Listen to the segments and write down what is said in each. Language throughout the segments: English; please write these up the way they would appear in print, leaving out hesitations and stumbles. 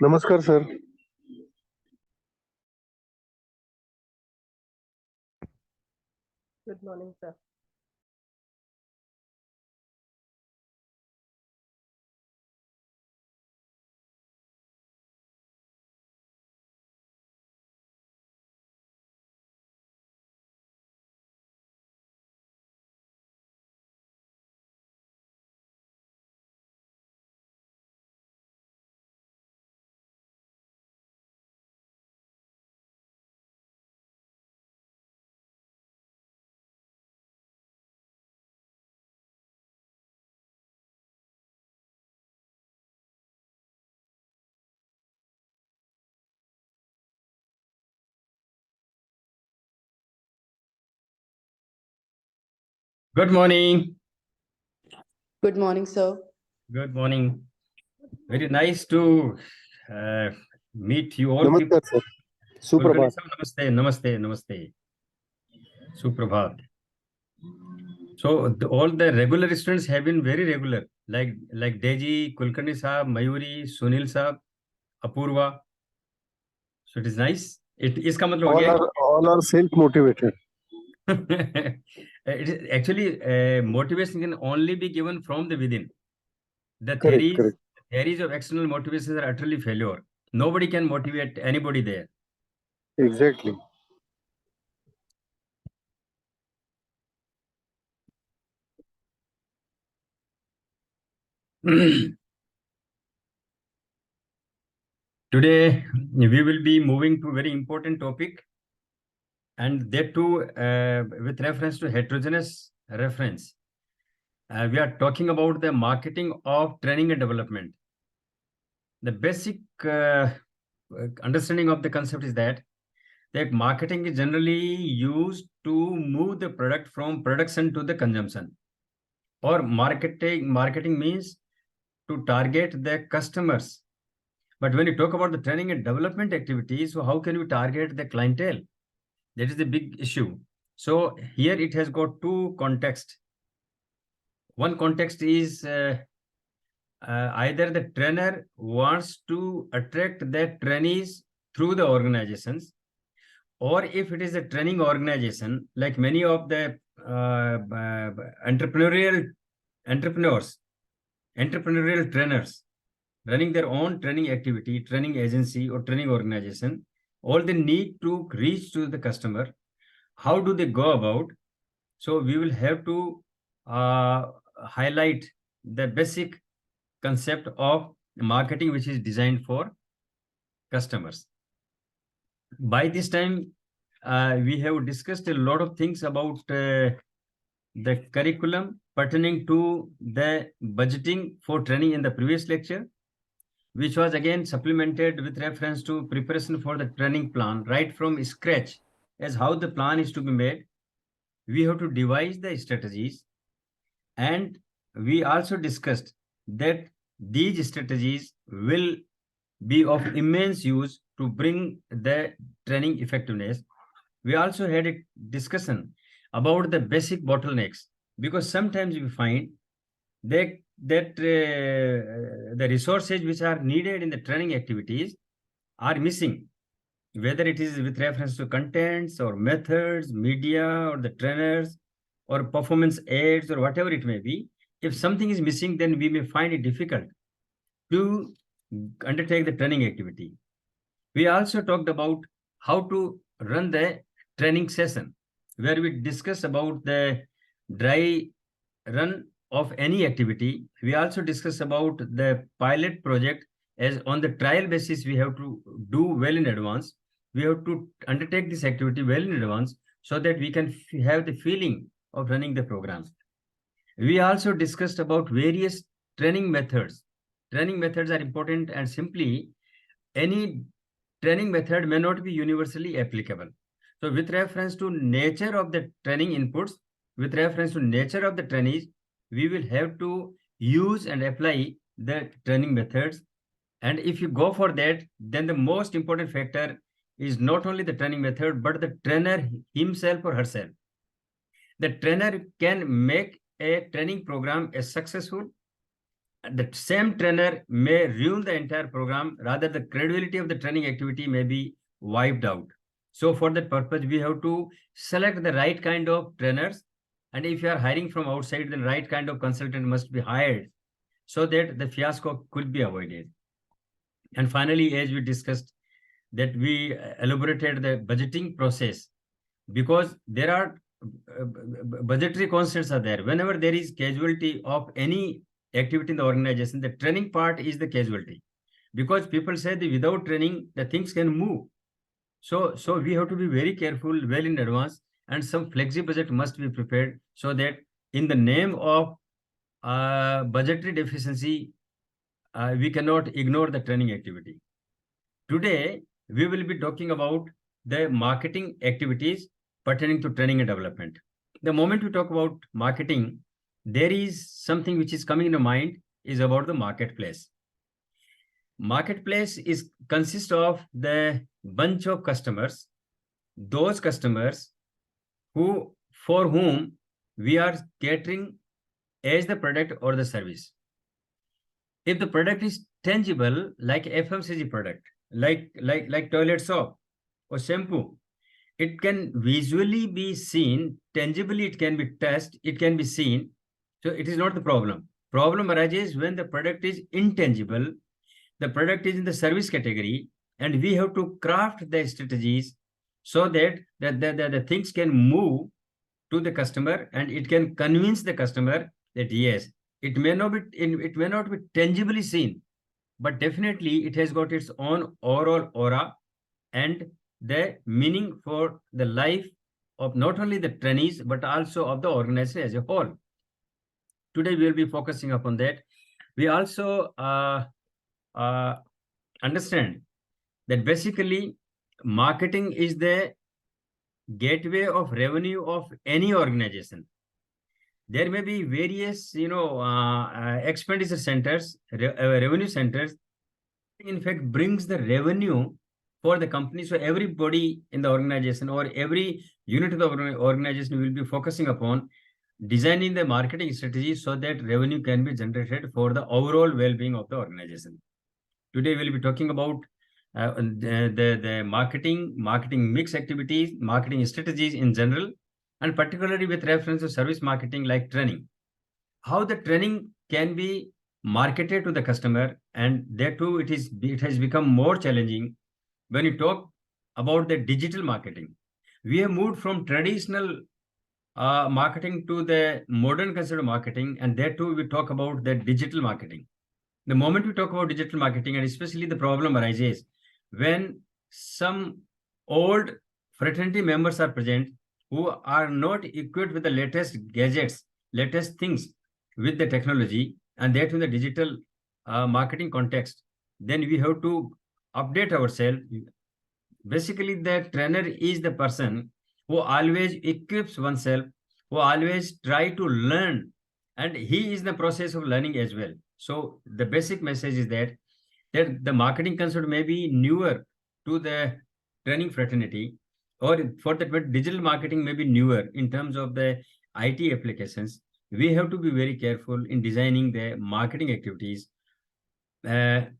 नमस्कार sir. Good morning, sir. Good morning. Good morning, sir. Good morning. Very nice to meet you all. नमस्कार sir. Kulkarni सुप्रभात. sahab, namaste, namaste, namaste. Suprabhat. So all the regular students have been very regular, like Deji, Kulkarni sahab, Mayuri, Sunil sahab, Apurva. So it is nice. इसका मतलब हो गया All are self-motivated. it is actually motivation can only be given from the within. The Correct. theories of external motivations are utterly failure. Nobody can motivate anybody there. Exactly. Today, we will be moving to a very important topic, and that too with reference to heterogeneous reference. We are talking about the marketing of training and development. The basic understanding of the concept is that marketing is generally used to move the product from production to the consumption. Or marketing means to target the customers. But when you talk about the training and development activities, so how can you target the clientele? That is the big issue. So here it has got two contexts. One context is either the trainer wants to attract the trainees through the organizations, or if it is a training organization, like many of the entrepreneurial trainers running their own training activity, training agency, or training organization, all they need to reach to the customer. How do they go about? So we will have to highlight the basic concept of marketing, which is designed for customers. By this time, we have discussed a lot of things about the curriculum pertaining to the budgeting for training in the previous lecture, which was again supplemented with reference to preparation for the training plan right from scratch, as how the plan is to be made. We have to devise the strategies, and we also discussed that these strategies will be of immense use to bring the training effectiveness. We also had a discussion about the basic bottlenecks, because sometimes we find that the resources which are needed in the training activities are missing, whether it is with reference to contents or methods, media, or the trainers, or performance aids, or whatever it may be. If something is missing, then we may find it difficult to undertake the training activity. We also talked about how to run the training session, where we discussed about the dry run of any activity. We also discussed about the pilot project, as on the trial basis we have to do well in advance. We have to undertake this activity well in advance so that we can have the feeling of running the program. We also discussed about various training methods. Training methods are important, and simply any training method may not be universally applicable. So with reference to nature of the training inputs, with reference to nature of the trainees, we will have to use and apply the training methods. And if you go for that, then the most important factor is not only the training method, but the trainer himself or herself. The trainer can make a training program as successful the same trainer may ruin the entire program. Rather, the credibility of the training activity may be wiped out. So for that purpose, we have to select the right kind of trainers. And if you are hiring from outside, then right kind of consultant must be hired so that the fiasco could be avoided. And finally, as we discussed, that we elaborated the budgeting process, because there are budgetary constraints are there. Whenever there is casualty of any activity in the organization, the training part is the casualty, because people say that without training, the things can move. So we have to be very careful well in advance, and some flexi budget must be prepared so that in the name of budgetary deficiency, we cannot ignore the training activity. Today, we will be talking about the marketing activities pertaining to training and development. The moment we talk about marketing, there is something which is coming in the mind is about the marketplace. Marketplace is consists of the bunch of customers, those customers who for whom we are catering as the product or the service. If the product is tangible, like FMCG product, like toilet soap or shampoo, it can visually be seen, tangibly it can be touched, it can be seen. So it is not the problem. Problem arises when the product is intangible, the product is in the service category, and we have to craft the strategies so that the things can move to the customer, and it can convince the customer that yes, it may not be tangibly seen, but definitely it has got its own overall aura and the meaning for the life of not only the trainees but also of the organization as a whole. Today we will be focusing upon that. We also understand that basically marketing is the gateway of revenue of any organization. There may be various, expenditure centers, revenue centers. In fact, brings the revenue for the company. So everybody in the organization or every unit of the organization will be focusing upon designing the marketing strategy so that revenue can be generated for the overall well-being of the organization. Today we'll be talking about the marketing mix activities, marketing strategies in general, and particularly with reference to service marketing like training. How the training can be marketed to the customer, and there too it has become more challenging when you talk about the digital marketing. We have moved from traditional marketing to the modern concept of marketing, and there too we talk about the digital marketing. The moment we talk about digital marketing, and especially the problem arises when some old fraternity members are present who are not equipped with the latest gadgets, latest things with the technology, and that in the digital marketing context, then we have to update ourselves. Basically, the trainer is the person who always equips oneself, who always try to learn, and he is in the process of learning as well. So the basic message is that the marketing concept may be newer to the training fraternity, or for the digital marketing may be newer in terms of the IT applications. We have to be very careful in designing the marketing activities. The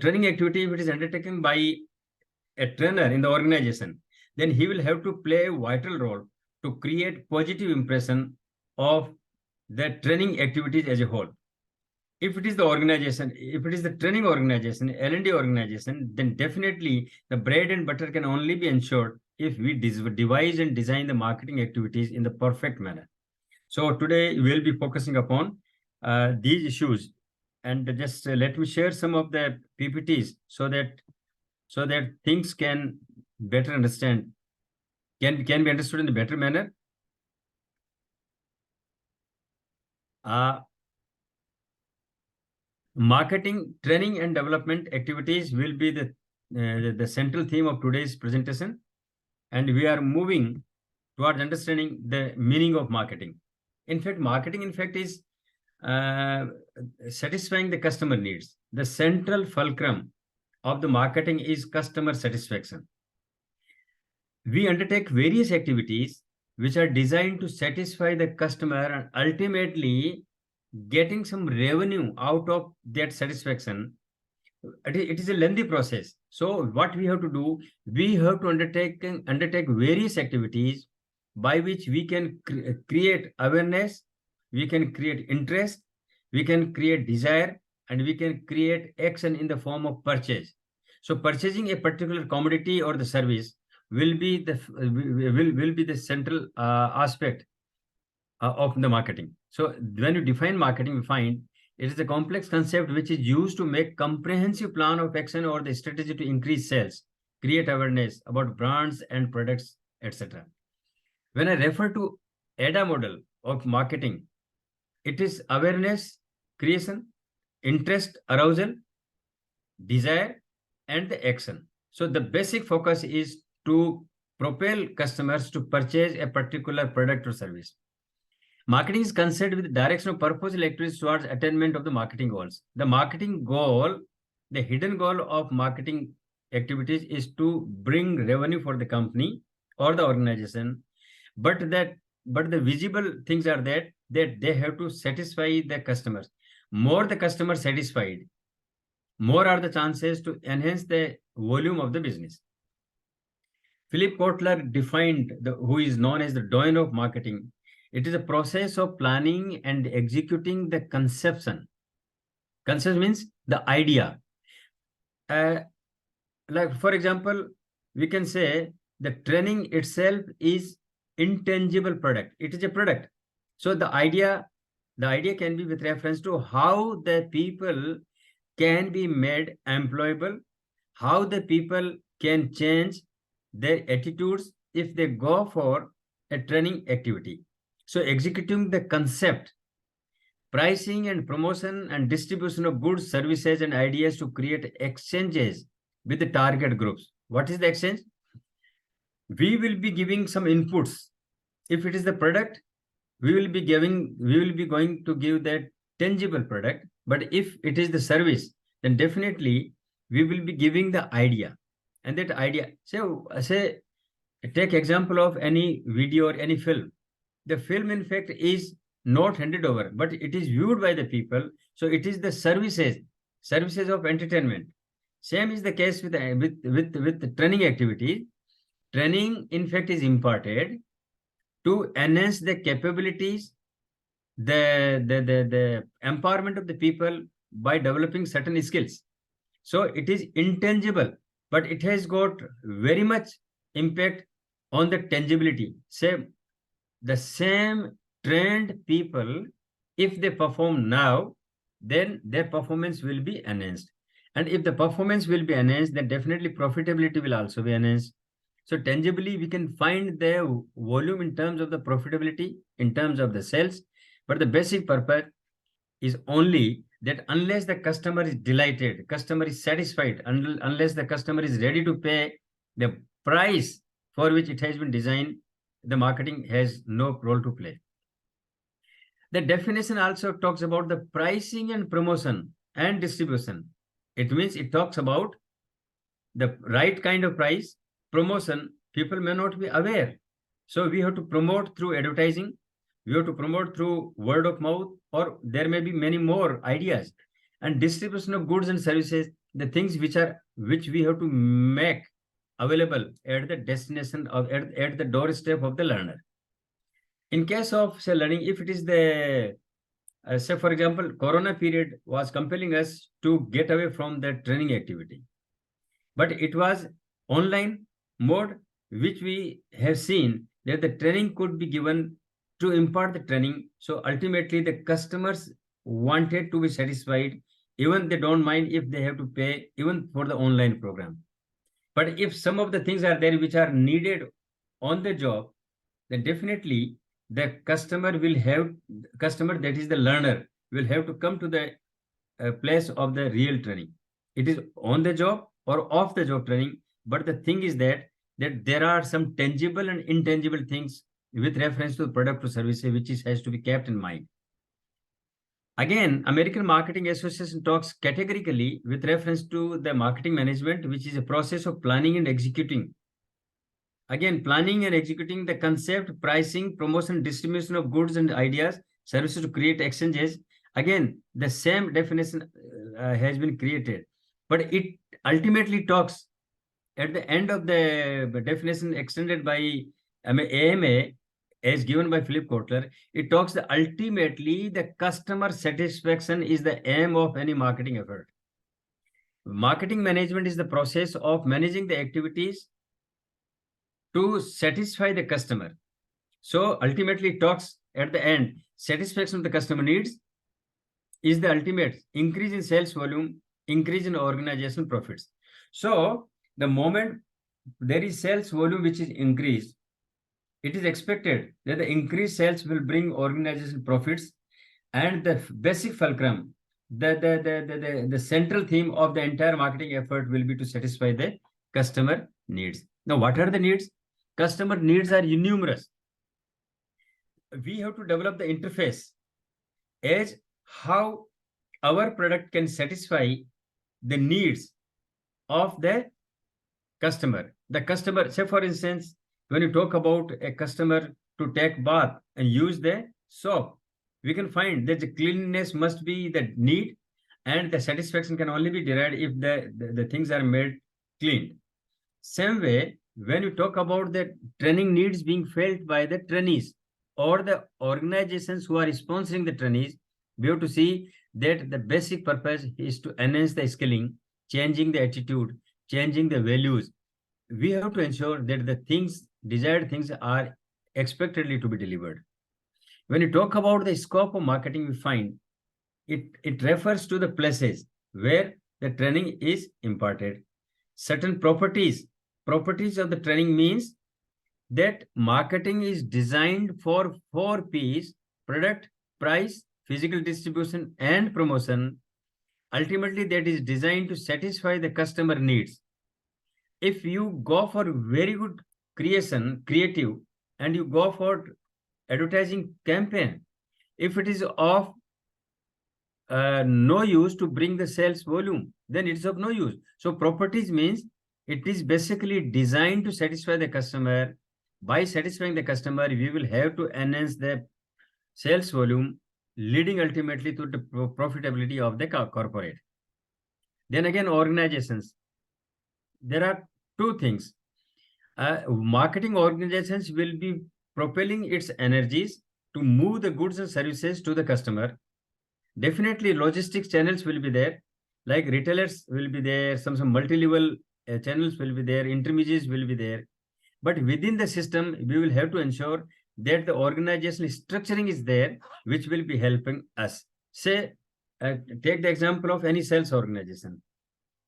training activity, if it is undertaken by a trainer in the organization, then he will have to play a vital role to create positive impression of the training activities as a whole. If it is the organization, if it is the training organization, L&D organization, then definitely the bread and butter can only be ensured if we devise and design the marketing activities in the perfect manner. So today we'll be focusing upon these issues, and just let me share some of the PPTs so that things can better understand, can be understood in a better manner. Marketing, training, and development activities will be the central theme of today's presentation, and we are moving towards understanding the meaning of marketing. In fact, marketing, is satisfying the customer needs. The central fulcrum of the marketing is customer satisfaction. We undertake various activities which are designed to satisfy the customer and ultimately getting some revenue out of that satisfaction, it is a lengthy process. So what we have to do, we have to undertake various activities by which we can create awareness, we can create interest, we can create desire, and we can create action in the form of purchase. So purchasing a particular commodity or the service will be the central aspect of the marketing. So when you define marketing, we find it is a complex concept which is used to make comprehensive plan of action or the strategy to increase sales, create awareness about brands and products, etc. When I refer to ADA model of marketing, it is awareness creation, interest arousal, desire, and the action. So the basic focus is to propel customers to purchase a particular product or service. Marketing is concerned with the direction of purposeful activities towards attainment of the marketing goals. The marketing goal, the hidden goal of marketing activities is to bring revenue for the company or the organization. But the visible things are that they have to satisfy the customers. More the customer satisfied, more are the chances to enhance the volume of the business. Philip Kotler defined who is known as the doyen of marketing. It is a process of planning and executing the conception. Concept means the idea. Like for example, we can say the training itself is intangible product. It is a product. So the idea can be with reference to how the people can be made employable, how the people can change their attitudes if they go for a training activity. So executing the concept, pricing and promotion and distribution of goods, services, and ideas to create exchanges with the target groups. What is the exchange? We will be giving some inputs. If it is the product, we will be going to give that tangible product. But if it is the service, then definitely we will be giving the idea. And that idea, say take example of any video or any film. The film, in fact, is not handed over, but it is viewed by the people. So it is the services of entertainment. Same is the case with the training activity. Training, in fact, is imparted to enhance the capabilities, the empowerment of the people by developing certain skills. So it is intangible, but it has got very much impact on the tangibility. Say the same trained people, if they perform now, then their performance will be enhanced. And if the performance will be enhanced, then definitely profitability will also be enhanced. So tangibly, we can find the volume in terms of the profitability, in terms of the sales. But the basic purpose is only that unless the customer is delighted, customer is satisfied, unless the customer is ready to pay the price for which it has been designed, the marketing has no role to play. The definition also talks about the pricing and promotion and distribution. It means it talks about the right kind of price. Promotion, people may not be aware. So we have to promote through advertising. We have to promote through word of mouth, or there may be many more ideas. And distribution of goods and services, the things which we have to make available at the destination of at the doorstep of the learner. In case of say learning, if it is the say for example, Corona period was compelling us to get away from the training activity, but it was online mode which we have seen that the training could be given to impart the training. So ultimately, the customers wanted to be satisfied, even they don't mind if they have to pay even for the online program. But if some of the things are there which are needed on the job, then definitely the customer, that is the learner, will have to come to the place of the real training. It is on the job or off the job training. But the thing is that there are some tangible and intangible things with reference to product or service which has to be kept in mind. Again, American Marketing Association talks categorically with reference to the marketing management, which is a process of planning and executing. Again, planning and executing the concept, pricing, promotion, distribution of goods and ideas, services to create exchanges. Again, the same definition has been created, but it ultimately talks at the end of the definition extended by AMA, as given by Philip Kotler. It talks that ultimately the customer satisfaction is the aim of any marketing effort. Marketing management is the process of managing the activities to satisfy the customer. So ultimately it talks at the end, satisfaction of the customer needs is the ultimate increase in sales volume, increase in organizational profits. So the moment there is sales volume which is increased, it is expected that the increased sales will bring organizational profits, and the basic fulcrum, the central theme of the entire marketing effort will be to satisfy the customer needs. Now, what are the needs? Customer needs are numerous. We have to develop the interface as how our product can satisfy the needs of the customer. The customer, say for instance, when you talk about a customer to take bath and use the soap, we can find that the cleanliness must be the need, and the satisfaction can only be derived if the things are made clean. Same way, when you talk about the training needs being felt by the trainees or the organizations who are sponsoring the trainees, we have to see that the basic purpose is to enhance the skilling, changing the attitude, changing the values. We have to ensure that the things, desired things, are expectedly to be delivered. When you talk about the scope of marketing, we find it refers to the places where the training is imparted. Certain properties of the training means that marketing is designed for 4 P's: product, price, physical distribution, and promotion. Ultimately, that is designed to satisfy the customer needs. If you go for very good creative, and you go for advertising campaign, if it is of no use to bring the sales volume, then it's of no use. So properties means it is basically designed to satisfy the customer. By satisfying the customer, we will have to enhance the sales volume, leading ultimately to the profitability of the corporate. Then again, organizations. There are 2 things. Marketing organizations will be propelling its energies to move the goods and services to the customer. Definitely logistics channels will be there, like retailers will be there, some multi-level channels will be there, intermediaries will be there. But within the system, we will have to ensure that the organizational structuring is there, which will be helping us. Say, take the example of any sales organization.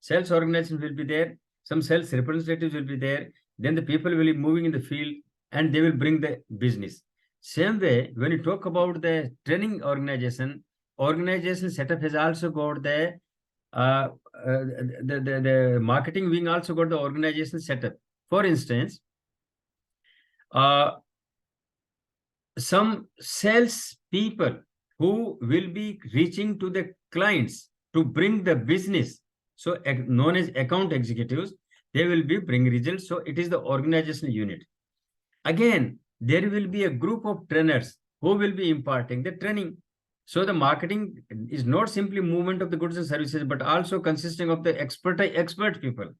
Sales organization will be there, some sales representatives will be there, then the people will be moving in the field and they will bring the business. Same way, when you talk about the training organization setup has also got the marketing wing also got the organization setup. For instance, some sales people who will be reaching to the clients to bring the business, so known as account executives, they will be bring results. So it is the organizational unit. Again, there will be a group of trainers who will be imparting the training. So the marketing is not simply movement of the goods and services, but also consisting of the expert people,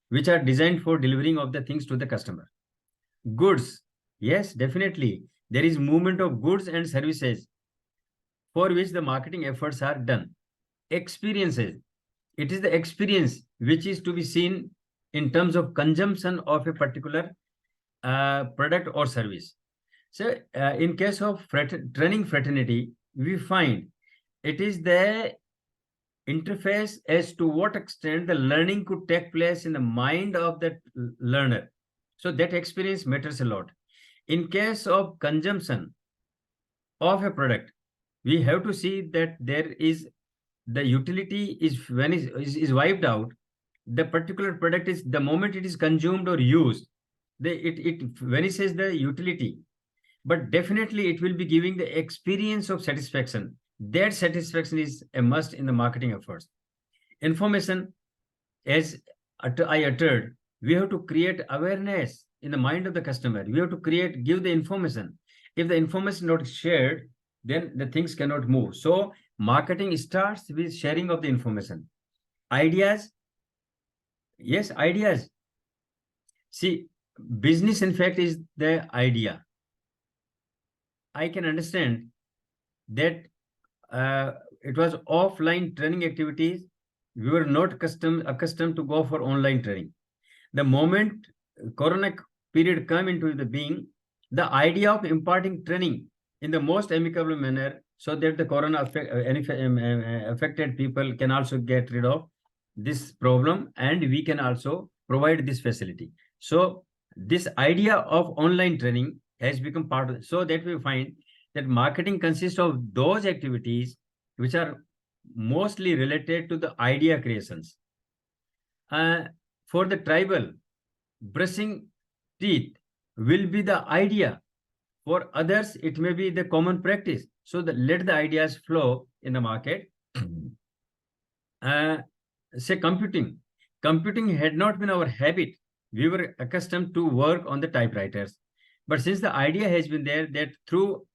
which are designed for delivering of the things to the customer. Goods, yes, definitely. There is movement of goods and services for which the marketing efforts are done. Experiences, it is the experience which is to be seen in terms of consumption of a particular product or service. So in case of training fraternity, we find it is the interface as to what extent the learning could take place in the mind of the learner. So that experience matters a lot. In case of consumption of a product, we have to see that there is the utility is when is wiped out. The particular product is the moment it is consumed or used, when it says the utility, but definitely it will be giving the experience of satisfaction. That satisfaction is a must in the marketing efforts. Information, as I uttered, we have to create awareness in the mind of the customer. We have to give the information. If the information is not shared, then the things cannot move. So marketing starts with sharing of the information. Ideas, yes, ideas. See, business in fact is the idea. I can understand that it was offline training activities. We were not accustomed to go for online training. The moment Corona period come into the being, the idea of imparting training in the most amicable manner so that the Corona affected people can also get rid of this problem and we can also provide this facility. So this idea of online training has become part of it, so that we find that marketing consists of those activities which are mostly related to the idea creations. For the tribal, brushing teeth will be the idea. For others, it may be the common practice. So let the ideas flow in the market. Say computing. Computing had not been our habit. We were accustomed to work on the typewriters. But since the idea has been there that through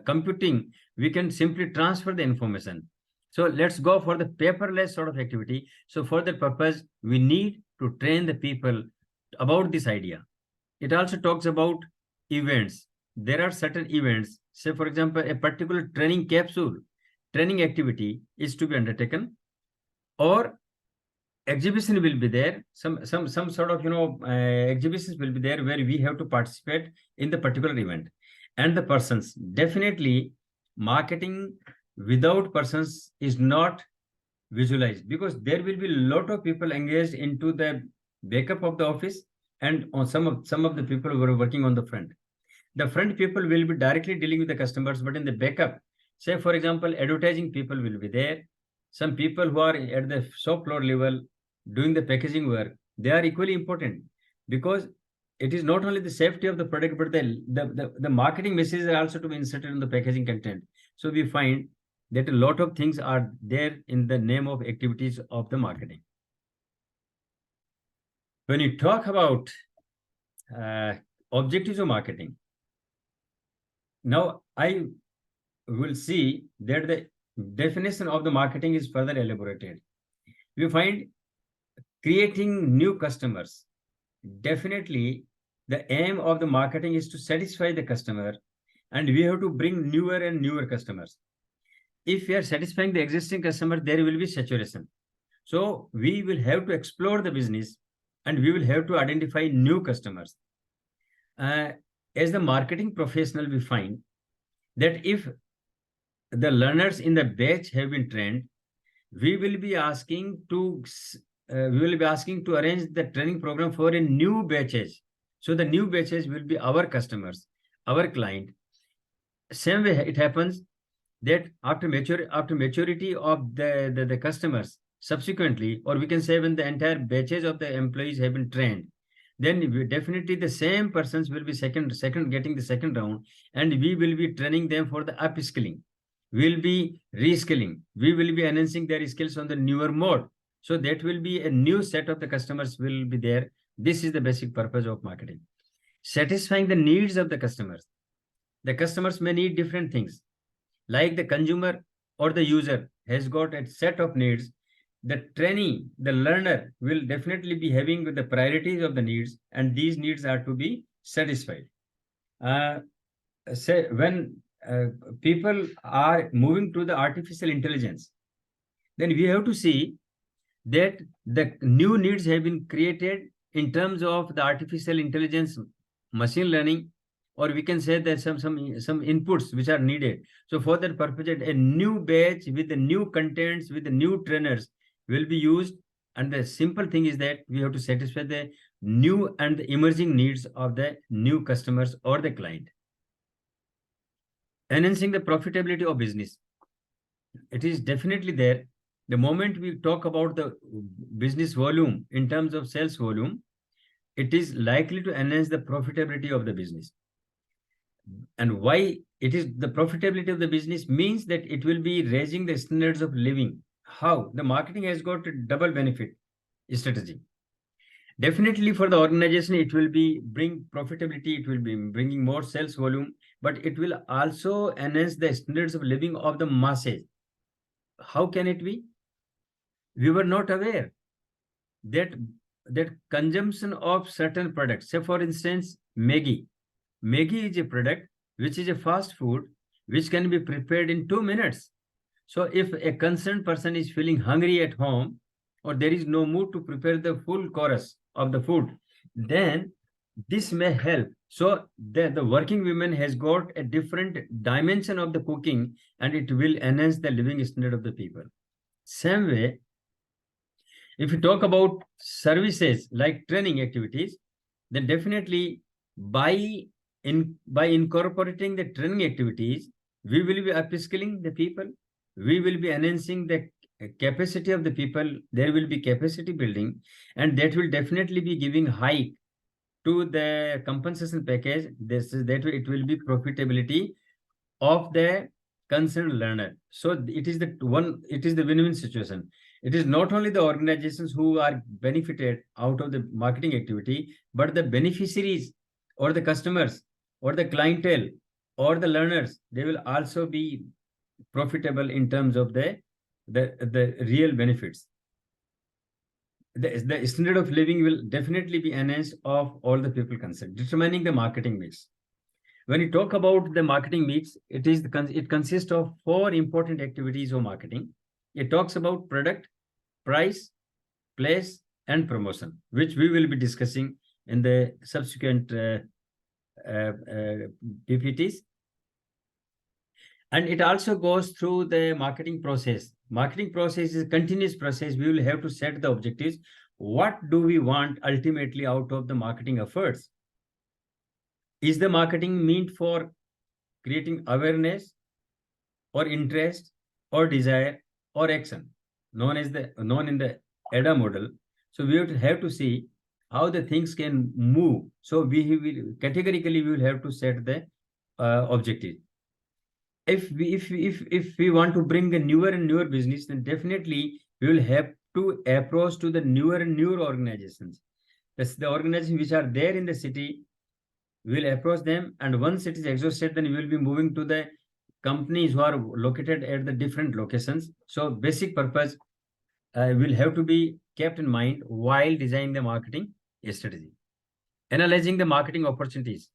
computing, we can simply transfer the information. So let's go for the paperless sort of activity. So for that purpose, we need to train the people about this idea. It also talks about events. There are certain events. Say, for example, a particular training capsule, training activity is to be undertaken, or exhibition will be there. Some sort of exhibitions will be there where we have to participate in the particular event. And the persons, definitely marketing without persons is not visualized, because there will be a lot of people engaged into the backup of the office, and on some of the people who are working on the front. The front people will be directly dealing with the customers, but in the backup, say for example, advertising people will be there. Some people who are at the shop floor level doing the packaging work, they are equally important, because it is not only the safety of the product, but the marketing messages are also to be inserted in the packaging content. So we find that a lot of things are there in the name of activities of the marketing. When you talk about objectives of marketing, now I will see that the definition of the marketing is further elaborated. We find creating new customers. Definitely, the aim of the marketing is to satisfy the customer, and we have to bring newer and newer customers. If we are satisfying the existing customer, there will be saturation. So we will have to explore the business, and we will have to identify new customers. As the marketing professional, we find that if the learners in the batch have been trained, we will be asking to arrange the training program for a new batches. So the new batches will be our customers, our client. Same way it happens that after maturity of the customers, subsequently, or we can say when the entire batches of the employees have been trained, then definitely the same persons will be getting the second round, and we will be training them for the upskilling. We'll be reskilling. We will be enhancing their skills on the newer mode. So that will be a new set of the customers will be there. This is the basic purpose of marketing. Satisfying the needs of the customers. The customers may need different things. Like the consumer or the user has got a set of needs. The trainee, the learner will definitely be having the priorities of the needs, and these needs are to be satisfied. Say when people are moving to the artificial intelligence, then we have to see that the new needs have been created in terms of the artificial intelligence, machine learning, or we can say that some inputs which are needed. So for that purpose, a new batch with the new contents, with the new trainers will be used. And the simple thing is that we have to satisfy the new and the emerging needs of the new customers or the client. Enhancing the profitability of business. It is definitely there. The moment we talk about the business volume in terms of sales volume, it is likely to enhance the profitability of the business. And why it is the profitability of the business means that it will be raising the standards of living. How? The marketing has got a double benefit strategy. Definitely for the organization, it will be bring profitability, it will be bringing more sales volume, but it will also enhance the standards of living of the masses. How can it be? We were not aware that consumption of certain products, say for instance, Maggi. Maggi is a product which is a fast food which can be prepared in 2 minutes. So if a concerned person is feeling hungry at home, or there is no mood to prepare the full course of the food, then this may help. So the working woman has got a different dimension of the cooking, and it will enhance the living standard of the people. Same way, if you talk about services like training activities, then definitely by incorporating the training activities, we will be upskilling the people. We will be enhancing the capacity of the people. There will be capacity building, and that will definitely be giving hike to the compensation package. This is that it will be profitability of the concerned learner. So it is the win-win situation. It is not only the organizations who are benefited out of the marketing activity, but the beneficiaries or the customers or the clientele or the learners, they will also be profitable in terms of the real benefits. The standard of living will definitely be enhanced of all the people concerned. Determining the marketing mix. When you talk about the marketing mix, it consists of 4 important activities of marketing. It talks about product, price, place, and promotion, which we will be discussing in the subsequent PPTs. And it also goes through the marketing process. Marketing process is a continuous process. We will have to set the objectives. What do we want ultimately out of the marketing efforts? Is the marketing meant for creating awareness or interest or desire or action, known in the ADA model? So we would have to see how the things can move. So we will categorically we will have to set the objective. If we want to bring a newer and newer business, then definitely we will have to approach to the newer and newer organizations. That's the organizations which are there in the city. We will approach them, and once it is exhausted, then we will be moving to the companies who are located at the different locations. So basic purpose will have to be kept in mind while designing the marketing strategy. Analyzing the marketing opportunities.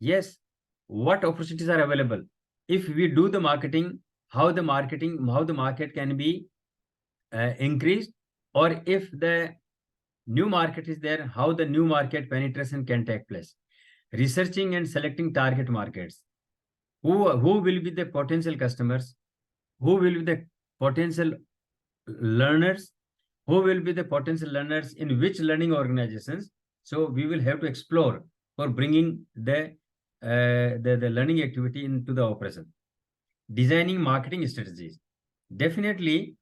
Yes, what opportunities are available? If we do the marketing, how the market can be increased, or if the new market is there, how the new market penetration can take place. Researching and selecting target markets. Who will be the potential customers? Who will be the potential learners? Who will be the potential learners in which learning organizations? So we will have to explore for bringing the learning activity into the operation. Designing marketing strategies. Definitely,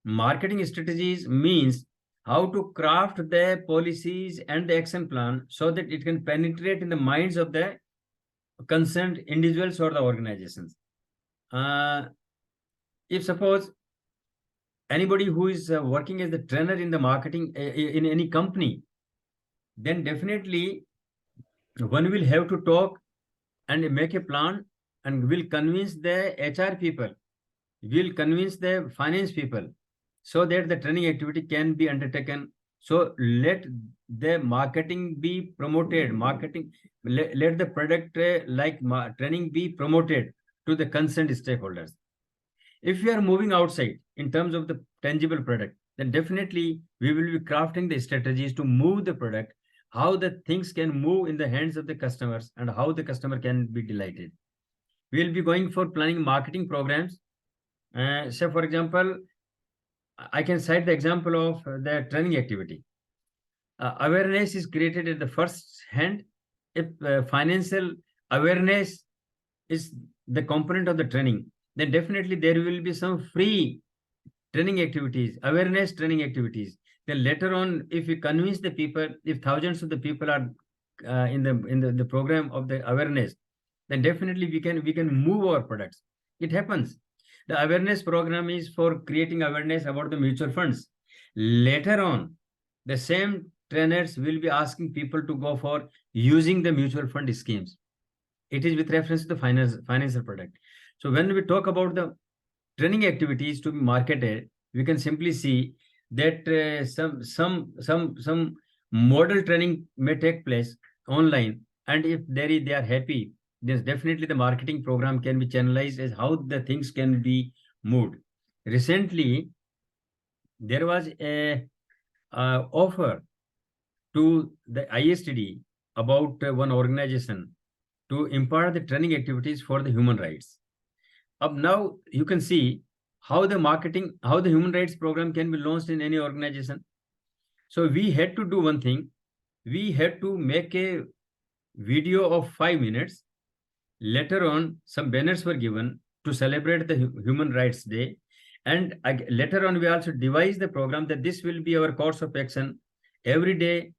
marketing strategies means how to craft the policies and the action plan so that it can penetrate in the minds of the concerned individuals or the organizations. If suppose anybody who is working as the trainer in the marketing in any company, then definitely one will have to talk and make a plan, and will convince the HR people, will convince the finance people, so that the training activity can be undertaken. So let the marketing be promoted. Let the product training be promoted to the concerned stakeholders. If we are moving outside in terms of the tangible product, then definitely we will be crafting the strategies to move the product, how the things can move in the hands of the customers, and how the customer can be delighted. We will be going for planning marketing programs. So for example, I can cite the example of the training activity. Awareness is created at the first hand. If financial awareness is the component of the training, then definitely there will be some free training activities, awareness training activities. Then later on, if we convince the people, if thousands of the people are in the program of the awareness, then definitely we can move our products. It happens. The awareness program is for creating awareness about the mutual funds. Later on, the same trainers will be asking people to go for using the mutual fund schemes. It is with reference to the financial product. So when we talk about the training activities to be marketed, we can simply see that some model training may take place online, and if they are happy, then definitely the marketing program can be channelized as how the things can be moved. Recently, there was a offer to the ISTD about one organization to impart the training activities for the human rights. Up now, you can see how the human rights program can be launched in any organization. So we had to do one thing. We had to make a video of 5 minutes. Later on, some banners were given to celebrate the Human Rights Day. And later on, we also devised the program that this will be our course of action. Every day,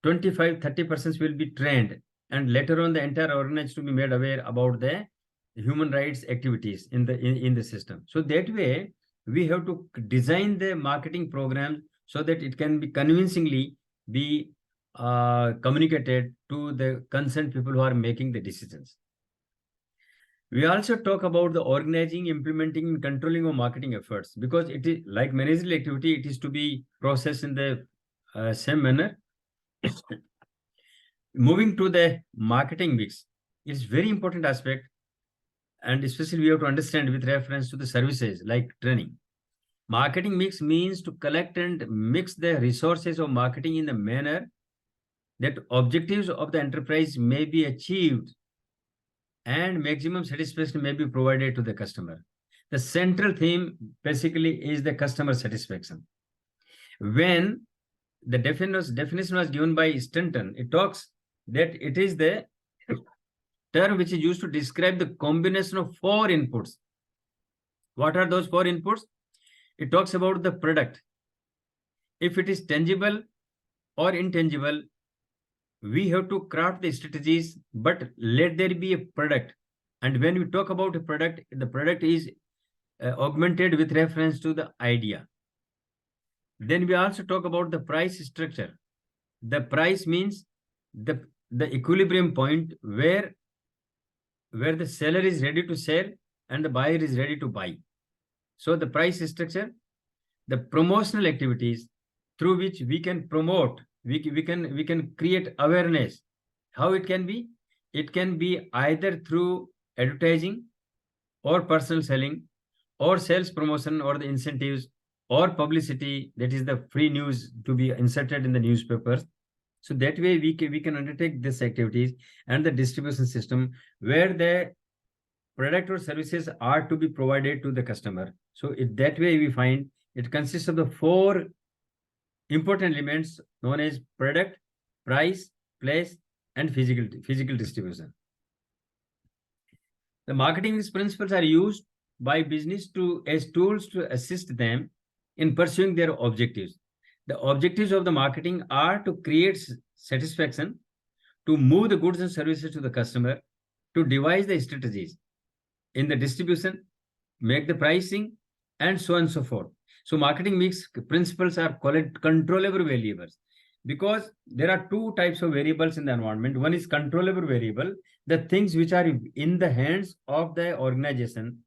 25-30% will be trained, and later on the entire organization to be made aware about the human rights activities in the system. So that way we have to design the marketing program so that it can be convincingly be communicated to the concerned people who are making the decisions. We also talk about the organizing, implementing, and controlling of marketing efforts, because it is like managerial activity, it is to be processed in the same manner. Moving to the marketing mix, it's very important aspect, and especially we have to understand with reference to the services like training. Marketing mix means to collect and mix the resources of marketing in the manner that objectives of the enterprise may be achieved and maximum satisfaction may be provided to the customer. The central theme basically is the customer satisfaction. When the definition was given by Stanton, it talks that it is the term which is used to describe the combination of 4 inputs. What are those 4 inputs? It talks about the product. If it is tangible or intangible, we have to craft the strategies, but let there be a product. And when we talk about a product, the product is augmented with reference to the idea. Then we also talk about the price structure. The price means the equilibrium point where the seller is ready to sell and the buyer is ready to buy. So the price structure, the promotional activities through which we can promote, we can create awareness. How it can be? It can be either through advertising or personal selling or sales promotion or the incentives or publicity, that is the free news to be inserted in the newspapers. So that way we can undertake these activities, and the distribution system where the product or services are to be provided to the customer. So that way we find it consists of the 4 important elements known as product, price, place, and physical distribution. The marketing principles are used by business as tools to assist them in pursuing their objectives. The objectives of the marketing are to create satisfaction, to move the goods and services to the customer, to devise the strategies in the distribution, make the pricing, and so on and so forth. So marketing mix principles are called controllable variables, because there are 2 types of variables in the environment. One is controllable variable, the things which are in the hands of the organization,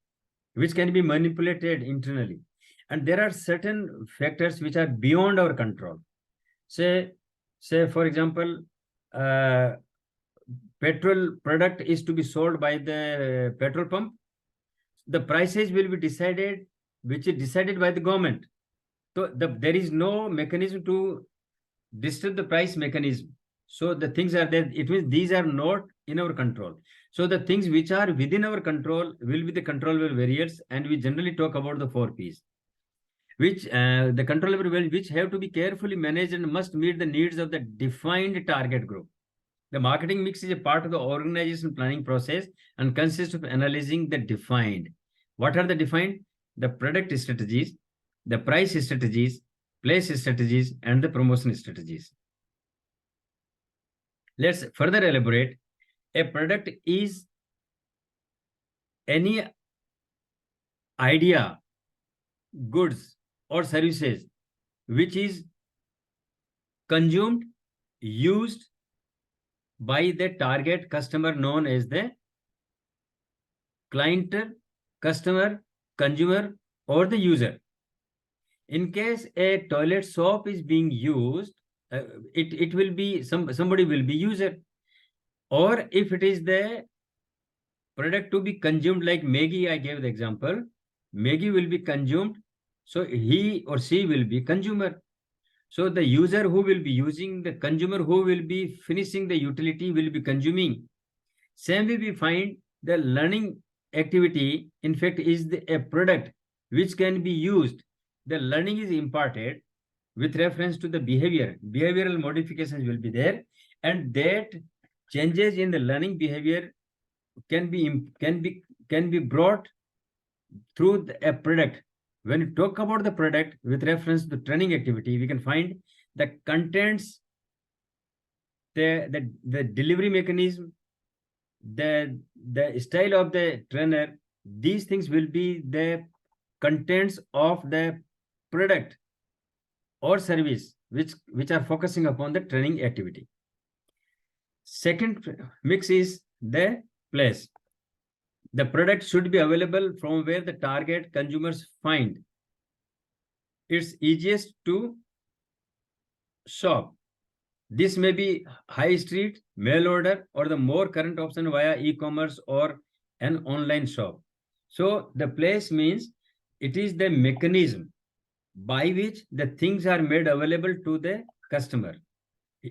which can be manipulated internally. And there are certain factors which are beyond our control. Say for example, petrol product is to be sold by the petrol pump. The prices will be decided, which is decided by the government. So there is no mechanism to disturb the price mechanism. So the things are there. It means these are not in our control. So the things which are within our control will be the controllable variables, and we generally talk about the 4 Ps, which the controllable variables which have to be carefully managed and must meet the needs of the defined target group. The marketing mix is a part of the organization planning process and consists of analyzing the defined. What are the defined? The product strategies, the price strategies, place strategies, and the promotion strategies. Let's further elaborate. A product is any idea, goods, or services which is consumed, used by the target customer known as the client, customer, consumer or the user. In case a toilet soap is being used, it will be somebody will be user. Or if it is the product to be consumed, like Maggie, I gave the example, Maggie will be consumed, so he or she will be consumer. So the user who will be using, the consumer who will be finishing the utility will be consuming. Same way we find the learning activity, in fact, is a product which can be used. The learning is imparted with reference to the behavior. Behavioral modifications will be there, and that changes in the learning behavior can be brought through a product. When you talk about the product with reference to training activity, we can find the contents, the delivery mechanism, the style of the trainer. These things will be the contents of the product or service which are focusing upon the training activity. Second mix is the place. The product should be available from where the target consumers find it's easiest to shop. This may be high street, mail order, or the more current option via e-commerce or an online shop. So the place means it is the mechanism by which the things are made available to the customer.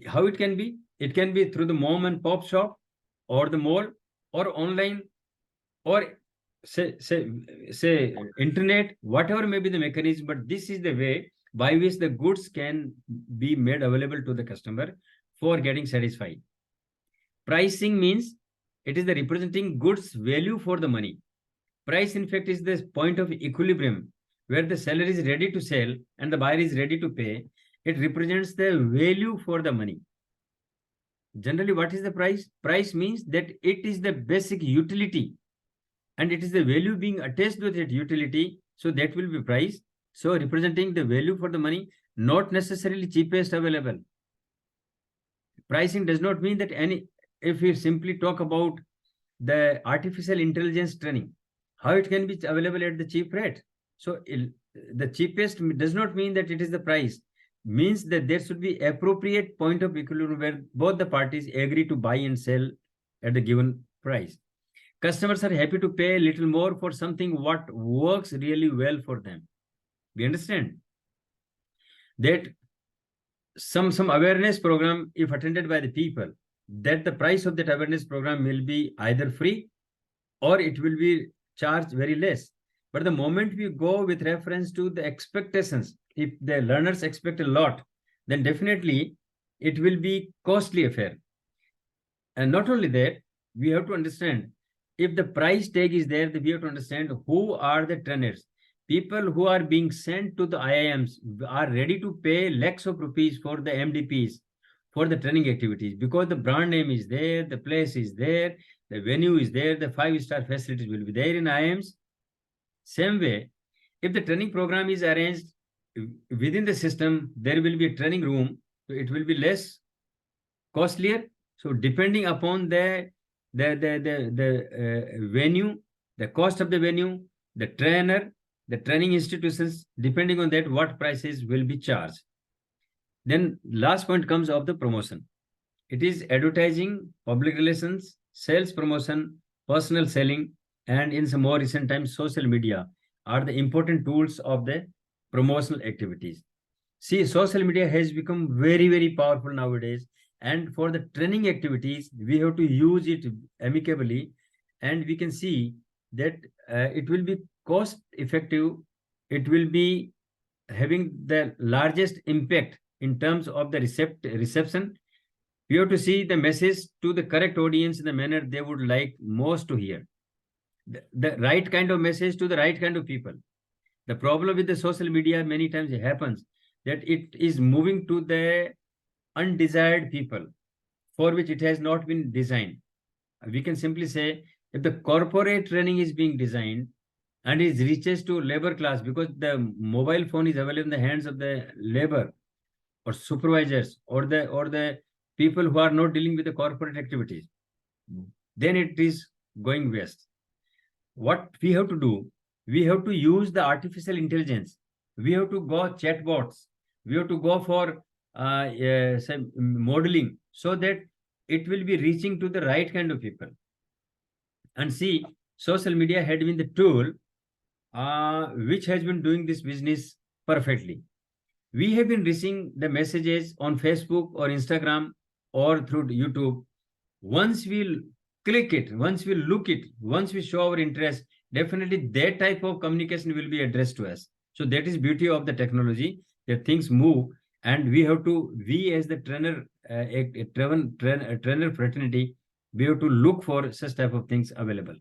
How it can be? It can be through the mom and pop shop or the mall or online or say internet, whatever may be the mechanism, but this is the way by which the goods can be made available to the customer for getting satisfied. Pricing means it is the representing goods value for the money. Price, in fact, is the point of equilibrium where the seller is ready to sell and the buyer is ready to pay. It represents the value for the money. Generally, what is the price? Price means that it is the basic utility and it is the value being attached with that utility. So that will be price. So representing the value for the money, not necessarily cheapest available. Pricing does not mean that if we simply talk about the artificial intelligence training, how it can be available at the cheap rate. So the cheapest does not mean that it is the price. Means that there should be appropriate point of equilibrium where both the parties agree to buy and sell at the given price. Customers are happy to pay a little more for something what works really well for them. We understand that some awareness program, if attended by the people, that the price of that awareness program will be either free or it will be charged very less. But the moment we go with reference to the expectations, if the learners expect a lot, then definitely it will be costly affair. And not only that, we have to understand if the price tag is there, we have to understand who are the trainers. People who are being sent to the IIMs are ready to pay lakhs of rupees for the MDPs, for the training activities, because the brand name is there, the place is there, the venue is there, the 5-star facilities will be there in IIMs. Same way, if the training program is arranged within the system, there will be a training room, so it will be less costlier. So depending upon the venue, the cost of the venue, the trainer, the training institutions, depending on that, what prices will be charged. Then last point comes of the promotion. It is advertising, public relations, sales promotion, personal selling, and in some more recent times, social media are the important tools of the promotional activities. See, social media has become very, very powerful nowadays. And for the training activities, we have to use it amicably. And we can see that it will be cost effective. It will be having the largest impact in terms of the reception. We have to see the message to the correct audience in the manner they would like most to hear. The right kind of message to the right kind of people. The problem with the social media many times it happens that it is moving to the undesired people for which it has not been designed. We can simply say if the corporate training is being designed and it reaches to labor class because the mobile phone is available in the hands of the labor or supervisors or the people who are not dealing with the corporate activities, then it is going west. What we have to do, We have to use the artificial intelligence. We have to go chatbots. We have to go for say modeling, so that it will be reaching to the right kind of people. And see, social media had been the tool which has been doing this business perfectly. We have been receiving the messages on Facebook or Instagram or through YouTube. Once we click it, once we look it, once we show our interest, definitely that type of communication will be addressed to us. So that is beauty of the technology, that things move, and we as the trainer fraternity, we have to look for such type of things available.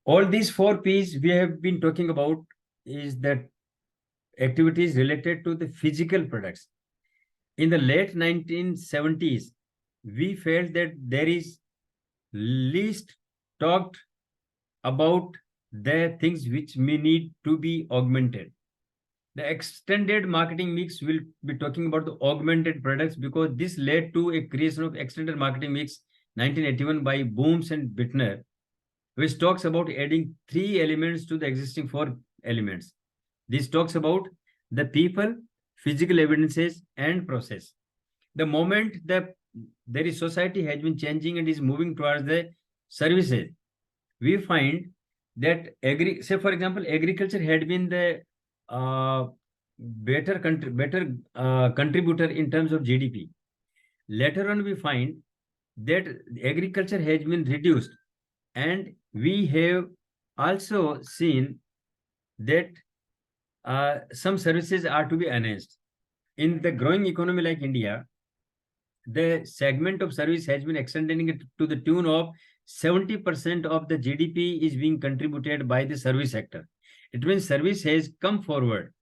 All these 4 P's we have been talking about is that activities related to the physical products. In the late 1970s, we felt that there is least talked about the things which may need to be augmented. The extended marketing mix will be talking about the augmented products, because this led to a creation of extended marketing mix 1981 by Booms and Bittner, which talks about adding 3 elements to the existing 4 elements. This talks about the people, physical evidences, and process. The moment that there is society has been changing and is moving towards the services, we find that say for example, agriculture had been the better contributor in terms of GDP. Later on, we find that agriculture has been reduced, and we have also seen that some services are to be enhanced. In the growing economy like India, the segment of service has been extending it to the tune of 70% of the GDP is being contributed by the service sector. It means service has come forward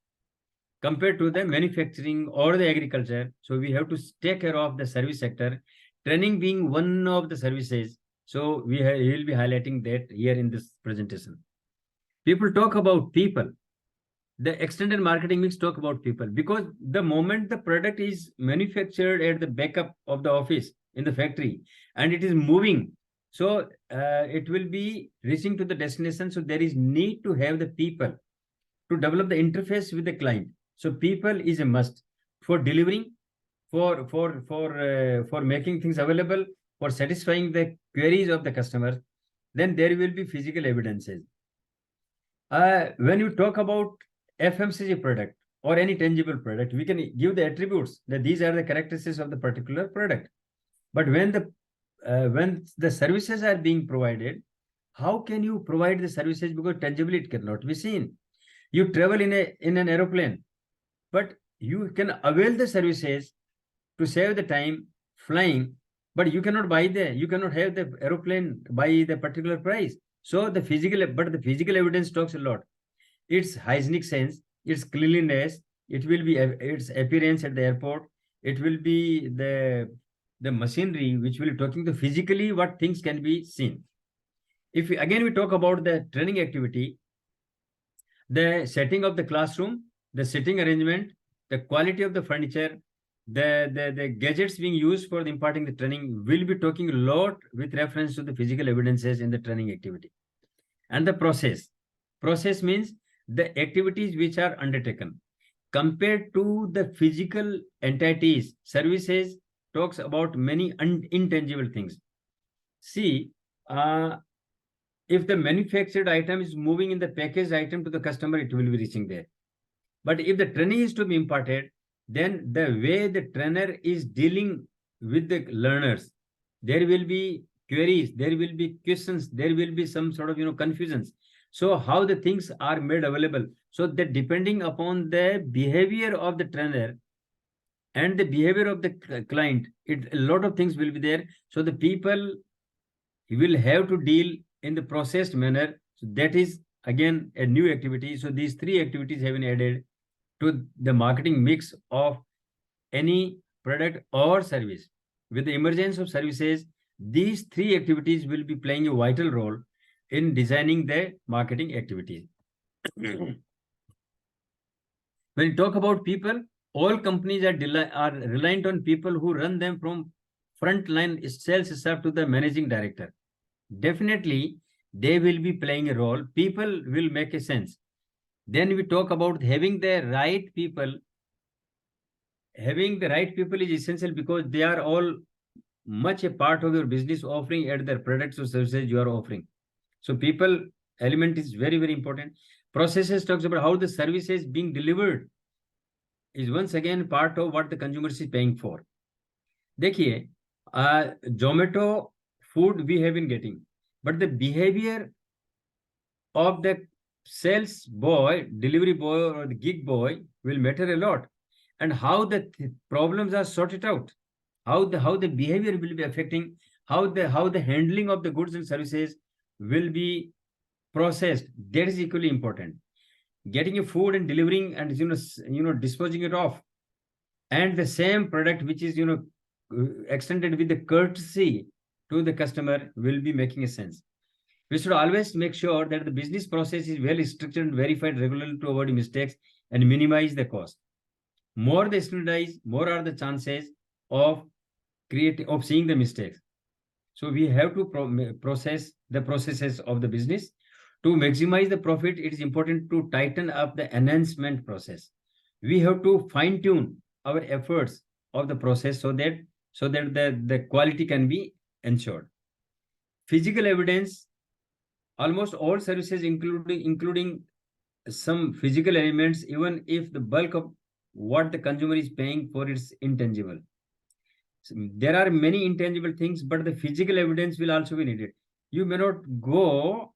compared to the manufacturing or the agriculture. So we have to take care of the service sector, training being one of the services. So we will be highlighting that here in this presentation. People talk about people. The extended marketing mix talk about people, because the moment the product is manufactured at the backup of the office in the factory and it is moving, so it will be reaching to the destination. So there is need to have the people to develop the interface with the client. So people is a must for delivering, for making things available, for satisfying the queries of the customers. Then there will be physical evidences. When you talk about FMCG product or any tangible product, we can give the attributes that these are the characteristics of the particular product. But when the services are being provided, how can you provide the services? Because tangibly it cannot be seen. You travel in an aeroplane, but you can avail the services to save the time flying, but you cannot have the aeroplane by the particular price. So the physical evidence talks a lot. Its hygienic sense, its cleanliness, it will be its appearance at the airport, it will be the machinery which will be talking to physically what things can be seen. If we talk about the training activity, the setting of the classroom, the sitting arrangement, the quality of the furniture, the gadgets being used for imparting the training will be talking a lot with reference to the physical evidences in the training activity. And the process means the activities which are undertaken compared to the physical entities. Services talks about many intangible things. See, if the manufactured item is moving in the packaged item to the customer, it will be reaching there. But if the training is to be imparted, then the way the trainer is dealing with the learners, there will be queries, there will be questions, there will be some sort of confusions. So how the things are made available, so that depending upon the behavior of the trainer and the behavior of the client, a lot of things will be there. So the people will have to deal in the processed manner. So that is again a new activity. So these 3 activities have been added to the marketing mix of any product or service. With the emergence of services, these 3 activities will be playing a vital role in designing the marketing activities. When you talk about people, all companies are reliant on people who run them from frontline sales staff to the managing director. Definitely, they will be playing a role. People will make a sense. Then we talk about having the right people. Having the right people is essential because they are all much a part of your business offering at the products or services you are offering. So people element is very, very important. Processes talks about how the service is being delivered is once again part of what the consumer is paying for. देखिए, Zomato food we have been getting, but the behavior of the sales boy, delivery boy, or the gig boy will matter a lot, and how the problems are sorted out, how the behavior will be affecting, how the handling of the goods and services will be processed. That is equally important. Getting a food and delivering and disposing it off, and the same product which is extended with the courtesy to the customer will be making a sense. We should always make sure that the business process is well structured and verified regularly to avoid mistakes and minimize the cost. More the standardized, more are the chances of seeing the mistakes. So we have to process the processes of the business. To maximize the profit, it is important to tighten up the enhancement process. We have to fine tune our efforts of the process so that the quality can be ensured. Physical evidence, almost all services including some physical elements, even if the bulk of what the consumer is paying for is intangible. So there are many intangible things, but the physical evidence will also be needed. You may not go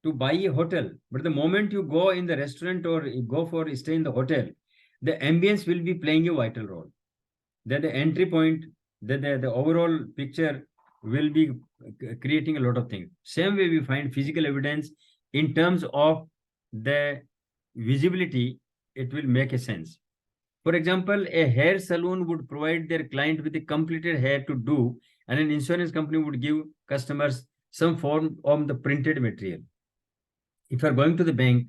to buy a hotel, but the moment you go in the restaurant or you go for stay in the hotel, the ambience will be playing a vital role. That the entry point, the overall picture will be creating a lot of things. Same way we find physical evidence in terms of the visibility, it will make a sense. For example, a hair salon would provide their client with a completed hair to do, and an insurance company would give customers some form of the printed material. If you are going to the bank,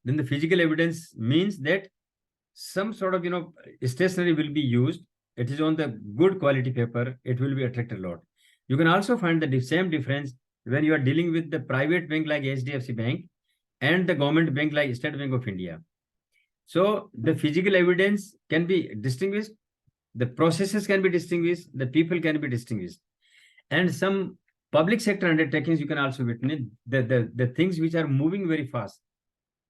then the physical evidence means that some sort of stationery will be used. It is on the good quality paper. It will be attracted a lot. You can also find the same difference when you are dealing with the private bank like HDFC Bank and the government bank like State Bank of India. So the physical evidence can be distinguished, the processes can be distinguished, the people can be distinguished, and some public sector undertakings you can also witness the things which are moving very fast.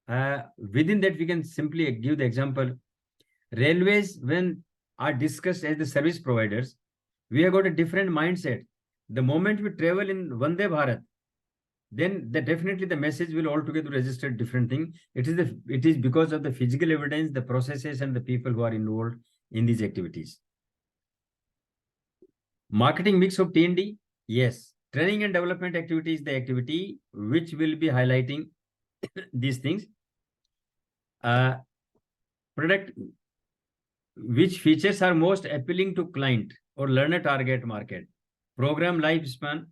Within that, we can simply give the example. Railways, when are discussed as the service providers, we have got a different mindset. The moment we travel in Vande Bharat, then definitely the message will altogether register different thing. It is because of the physical evidence, the processes, and the people who are involved in these activities. Marketing mix of T&D, yes. Training and development activity is the activity which will be highlighting these things. Product, which features are most appealing to client or learner target market. Program lifespan,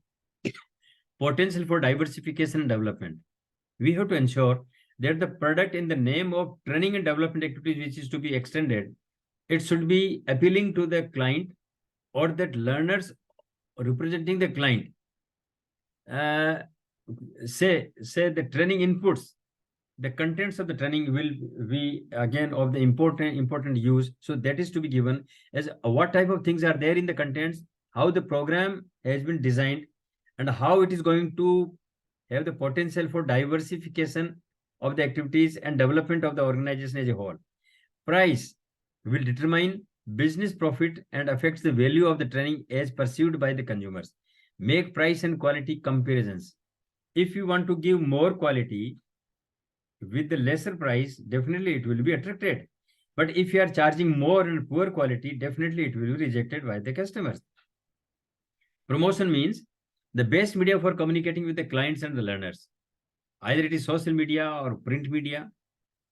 potential for diversification and development. We have to ensure that the product in the name of training and development activities which is to be extended, it should be appealing to the client or that learners representing the client. Say the training inputs, the contents of the training will be again of the important use. So that is to be given as what type of things are there in the contents, how the program has been designed, and how it is going to have the potential for diversification of the activities and development of the organization as a whole. Price will determine business profit and affects the value of the training as perceived by the consumers. Make price and quality comparisons. If you want to give more quality with the lesser price, definitely it will be attracted. But if you are charging more and poor quality, definitely it will be rejected by the customers. Promotion means the best media for communicating with the clients and the learners. Either it is social media or print media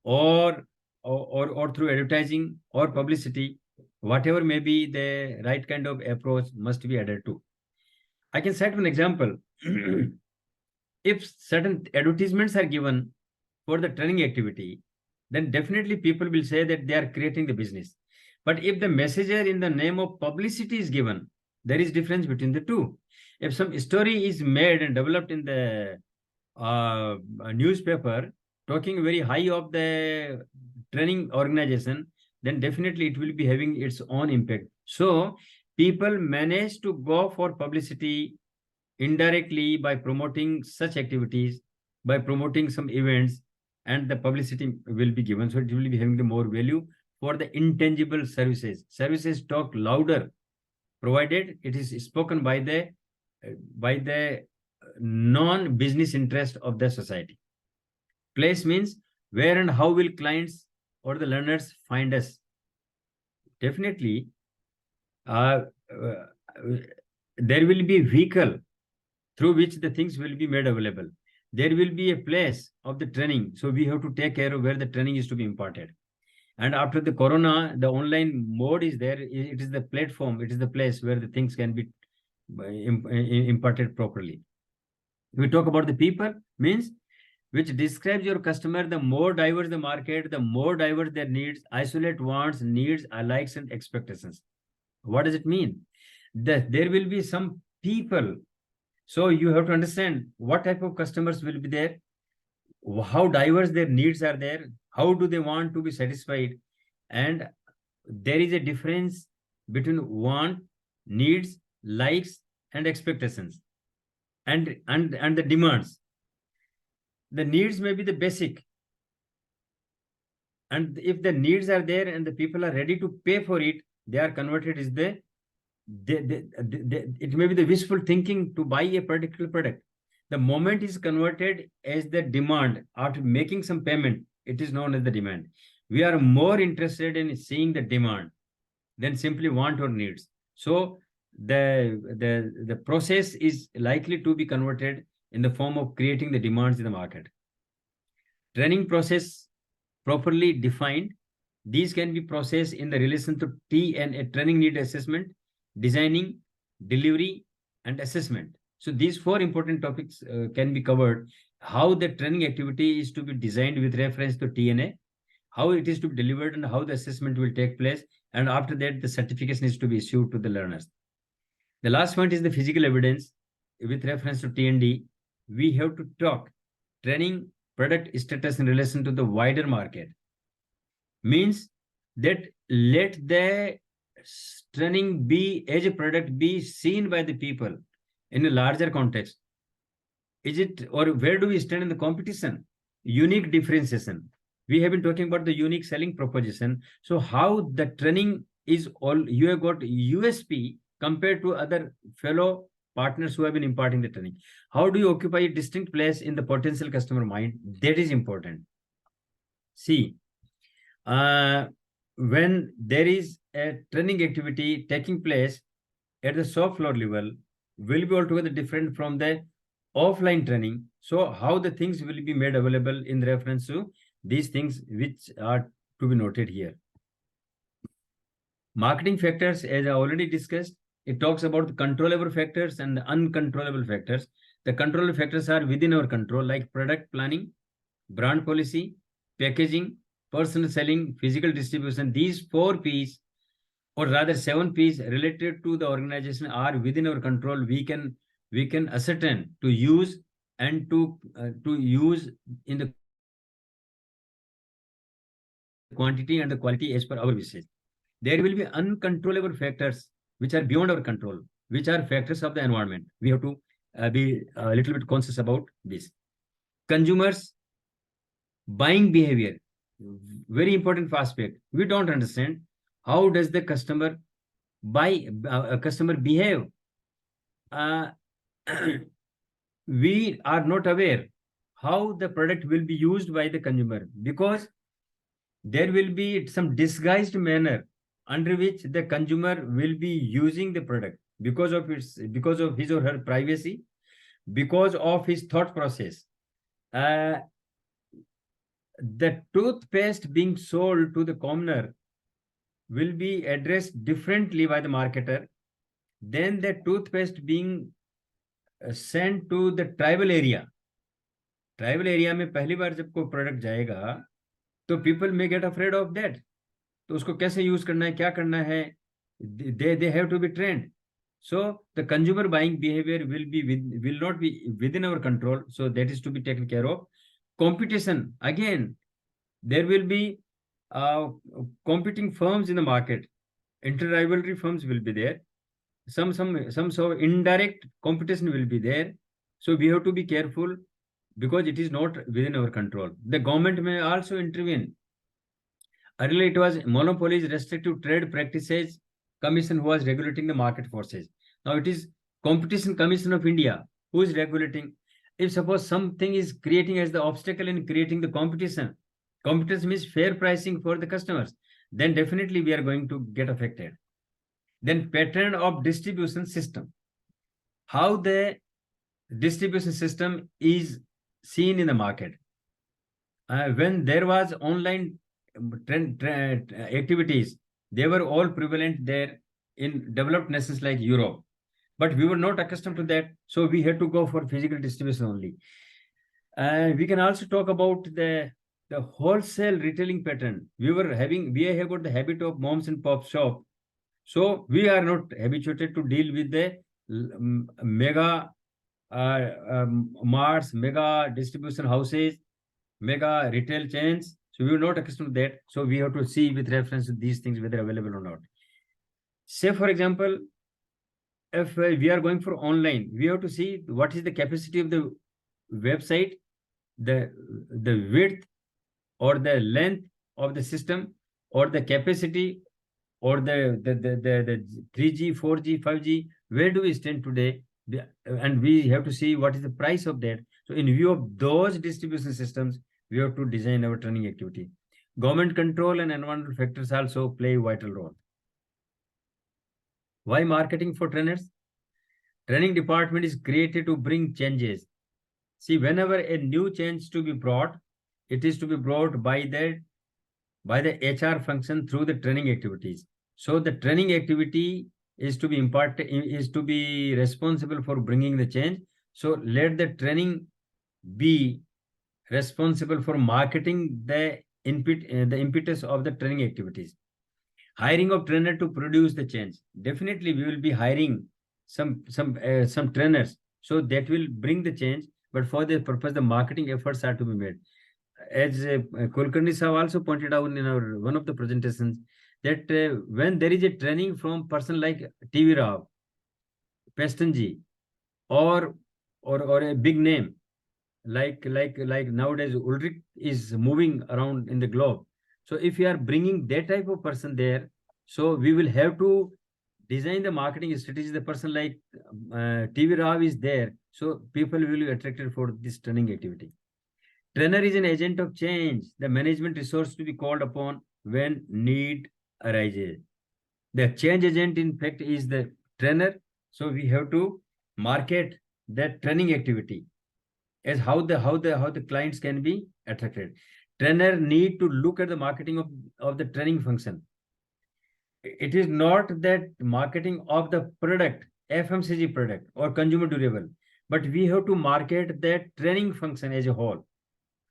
or through advertising or publicity, whatever may be the right kind of approach must be added to. I can cite one example. If certain advertisements are given for the training activity, then definitely people will say that they are creating the business. But if the messenger in the name of publicity is given, there is difference between the two. If some story is made and developed in the a newspaper talking very high of the training organization, then definitely it will be having its own impact. So people manage to go for publicity indirectly by promoting such activities, by promoting some events, and the publicity will be given. So it will be having the more value for the intangible services. Services talk louder, provided it is spoken by the non-business interest of the society. Place means where and how will clients or the learners find us? Definitely, uh, uh, there will be vehicle through which the things will be made available. There will be a place of the training. So we have to take care of where the training is to be imparted. And after the corona, the online mode is there. It is the platform. It is the place where the things can be imparted properly. We talk about the people, means which describes your customer. The more diverse the market, the more diverse their needs, isolate wants, needs, likes, and expectations. What does it mean? That there will be some people. So you have to understand what type of customers will be there, how diverse their needs are there, how do they want to be satisfied. And there is a difference between want, needs, likes, and expectations, and the demands. The needs may be the basic, and if the needs are there and the people are ready to pay for it, they are converted is it may be the wishful thinking to buy a particular product. The moment is converted as the demand. After making some payment, it is known as the demand. We are more interested in seeing the demand than simply want or needs. So the process is likely to be converted in the form of creating the demands in the market. Training process properly defined, these can be processed in the relation to TNA, training need assessment, designing, delivery, and assessment. So these four important topics can be covered. How the training activity is to be designed with reference to TNA, how it is to be delivered, and how the assessment will take place. And after that, the certification is to be issued to the learners. The last point is the physical evidence with reference to TND. We have to talk training product status in relation to the wider market. Means that let the training be as a product be seen by the people in a larger context. Is it, or where do we stand in the competition? Unique differentiation. We have been talking about the unique selling proposition. So how the training is all, you have got USP compared to other fellow partners who have been imparting the training. How do you occupy a distinct place in the potential customer mind? That is important. See, when there is a training activity taking place at the shop floor level, will be altogether different from the offline training. So how the things will be made available in reference to these things which are to be noted here. Marketing factors, as I already discussed, it talks about the controllable factors and the uncontrollable factors. The controllable factors are within our control, like product planning, brand policy, packaging, personal selling, physical distribution. These 4 P's, or rather 7 P's related to the organization, are within our control. We can ascertain to use and to use in the quantity and the quality as per our wishes. There will be uncontrollable factors which are beyond our control, which are factors of the environment. We have to be a little bit conscious about this. Consumers' buying behavior, very important aspect. We don't understand how does the customer buy, customer behave. We are not aware how the product will be used by the consumer, because there will be some disguised manner under which the consumer will be using the product because of his or her privacy, because of his thought process. The toothpaste being sold to the commoner will be addressed differently by the marketer than the toothpaste being sent to the tribal area. Tribal area में पहली बार जब कोई product जाएगा तो people may get afraid of that. तो उसको कैसे यूज करना है, क्या करना है, they have to be trained. So the consumer buying behavior will not be within our control. So that is to be taken care of. Competition, again, there will be competing firms in the market. Inter-rivalry firms will be there. Some so indirect competition will be there. So we have to be careful because it is not within our control. The government may also intervene. Earlier it was monopolies, restrictive trade practices commission who was regulating the market forces. Now it is Competition Commission of India who is regulating. If suppose something is creating as the obstacle in creating the competition, competition means fair pricing for the customers, then definitely we are going to get affected. Then pattern of distribution system. How the distribution system is seen in the market. When there was online activities, they were all prevalent there in developed nations like Europe. But we were not accustomed to that, so we had to go for physical distribution only. We can also talk about the wholesale retailing pattern. We have got the habit of moms and pop shop. So we are not habituated to deal with the mega marts, mega distribution houses, mega retail chains. So we are not accustomed to that. So we have to see with reference to these things whether available or not. Say, for example, if we are going for online, we have to see what is the capacity of the website, the width or the length of the system, or the capacity, or the 3G, 4G, 5G, where do we stand today? And we have to see what is the price of that. So in view of those distribution systems, we have to design our training activity. Government control and environmental factors also play a vital role. Why marketing for trainers? Training department is created to bring changes. See, whenever a new change to be brought, it is to be brought by the HR function through the training activities. So the training activity is to be responsible for bringing the change. So let the training be responsible for marketing the impetus of the training activities. Hiring of trainer to produce the change. Definitely, we will be hiring some trainers, so that will bring the change. But for the purpose, the marketing efforts are to be made. As Kulkarni Saab also pointed out in our one of the presentations, that when there is a training from person like TV Rao, Pestanji, or a big name like nowadays Ulrich is moving around in the globe. So if you are bringing that type of person there, so we will have to design the marketing strategy. The person like TV Rao is there, so people will be attracted for this training activity. Trainer is an agent of change, the management resource to be called upon when need arises. The change agent, in fact, is the trainer. So we have to market that training activity as how the clients can be attracted. Trainer need to look at the marketing of the training function. It is not that marketing of the product, FMCG product or consumer durable, but we have to market that training function as a whole.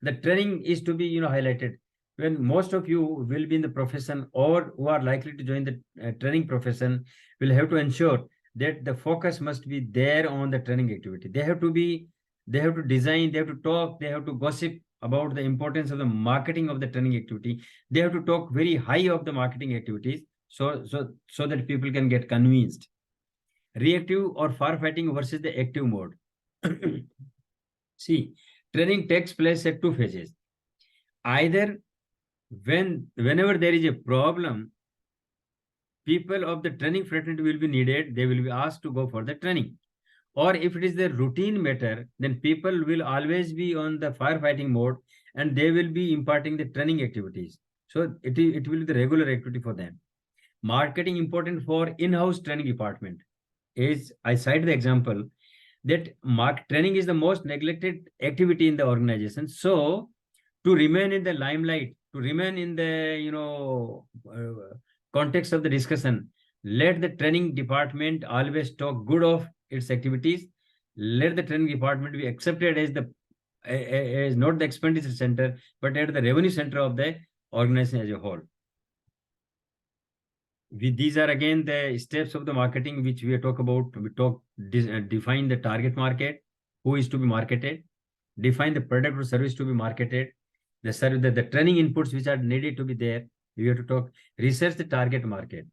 The training is to be highlighted. When most of you will be in the profession or who are likely to join the training profession, will have to ensure that the focus must be there on the training activity. They have to design, they have to talk, they have to gossip about the importance of the marketing of the training activity. They have to talk very high of the marketing activities, so that people can get convinced. Reactive or firefighting versus the active mode. See, training takes place at two phases. Either whenever there is a problem, people of the training fraternity will be needed, they will be asked to go for the training. Or if it is the routine matter, then people will always be on the firefighting mode and they will be imparting the training activities. So it will be the regular activity for them. Marketing important for in-house training department. Is I cite the example that training is the most neglected activity in the organization. So to remain in the limelight, to remain in the context of the discussion, let the training department always talk good of its activities. Let the training department be accepted as not the expenditure center, but at the revenue center of the organization as a whole. these are again the steps of the marketing which we talk about. Define the target market, who is to be marketed, define the product or service to be marketed, the training inputs which are needed to be there. We have to talk, research the target market.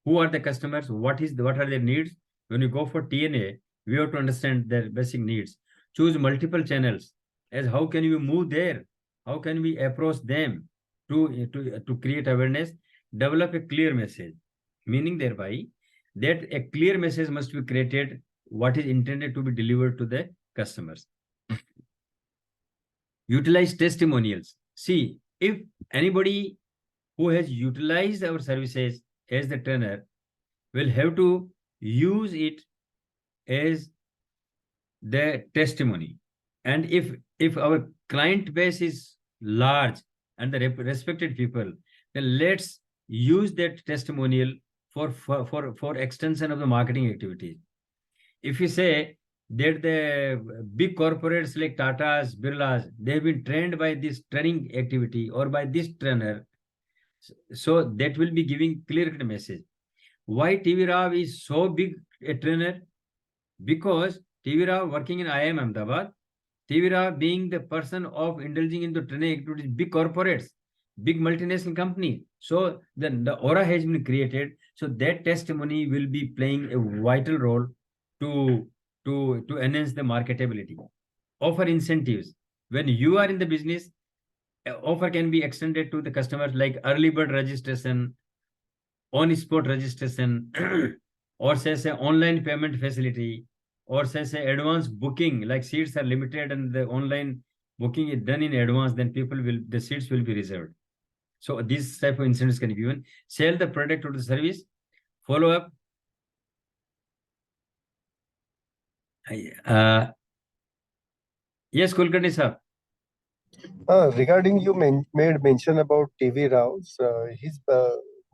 Who are the customers? What are their needs? When you go for TNA, we have to understand their basic needs. Choose multiple channels. As how can you move there? How can we approach them to create awareness? Develop a clear message, meaning thereby that a clear message must be created, what is intended to be delivered to the customers. Utilize testimonials. See, if anybody who has utilized our services as the trainer will have to use it as the testimony. And if our client base is large and the respected people, then let's use that testimonial for extension of the marketing activities. If you say that the big corporates like Tata's, Birla's, they've been trained by this training activity or by this trainer, so that will be giving clear message. Why TV Rao is so big a trainer? Because TV Rao working in IIM Ahmedabad, TV Rao being the person of indulging into training activities, big corporates, big multinational company. So the aura has been created. So that testimony will be playing a vital role to enhance the marketability. Offer incentives. When you are in the business, offer can be extended to the customers like early bird registration, on spot registration, or say online payment facility, or say advance booking, like seats are limited and the online booking is done in advance, then the seats will be reserved. So these type of incentives can be given. Sell the product or the service. Follow up. Yes, Kulkarni sir. Regarding you made mention about TV Rao's, his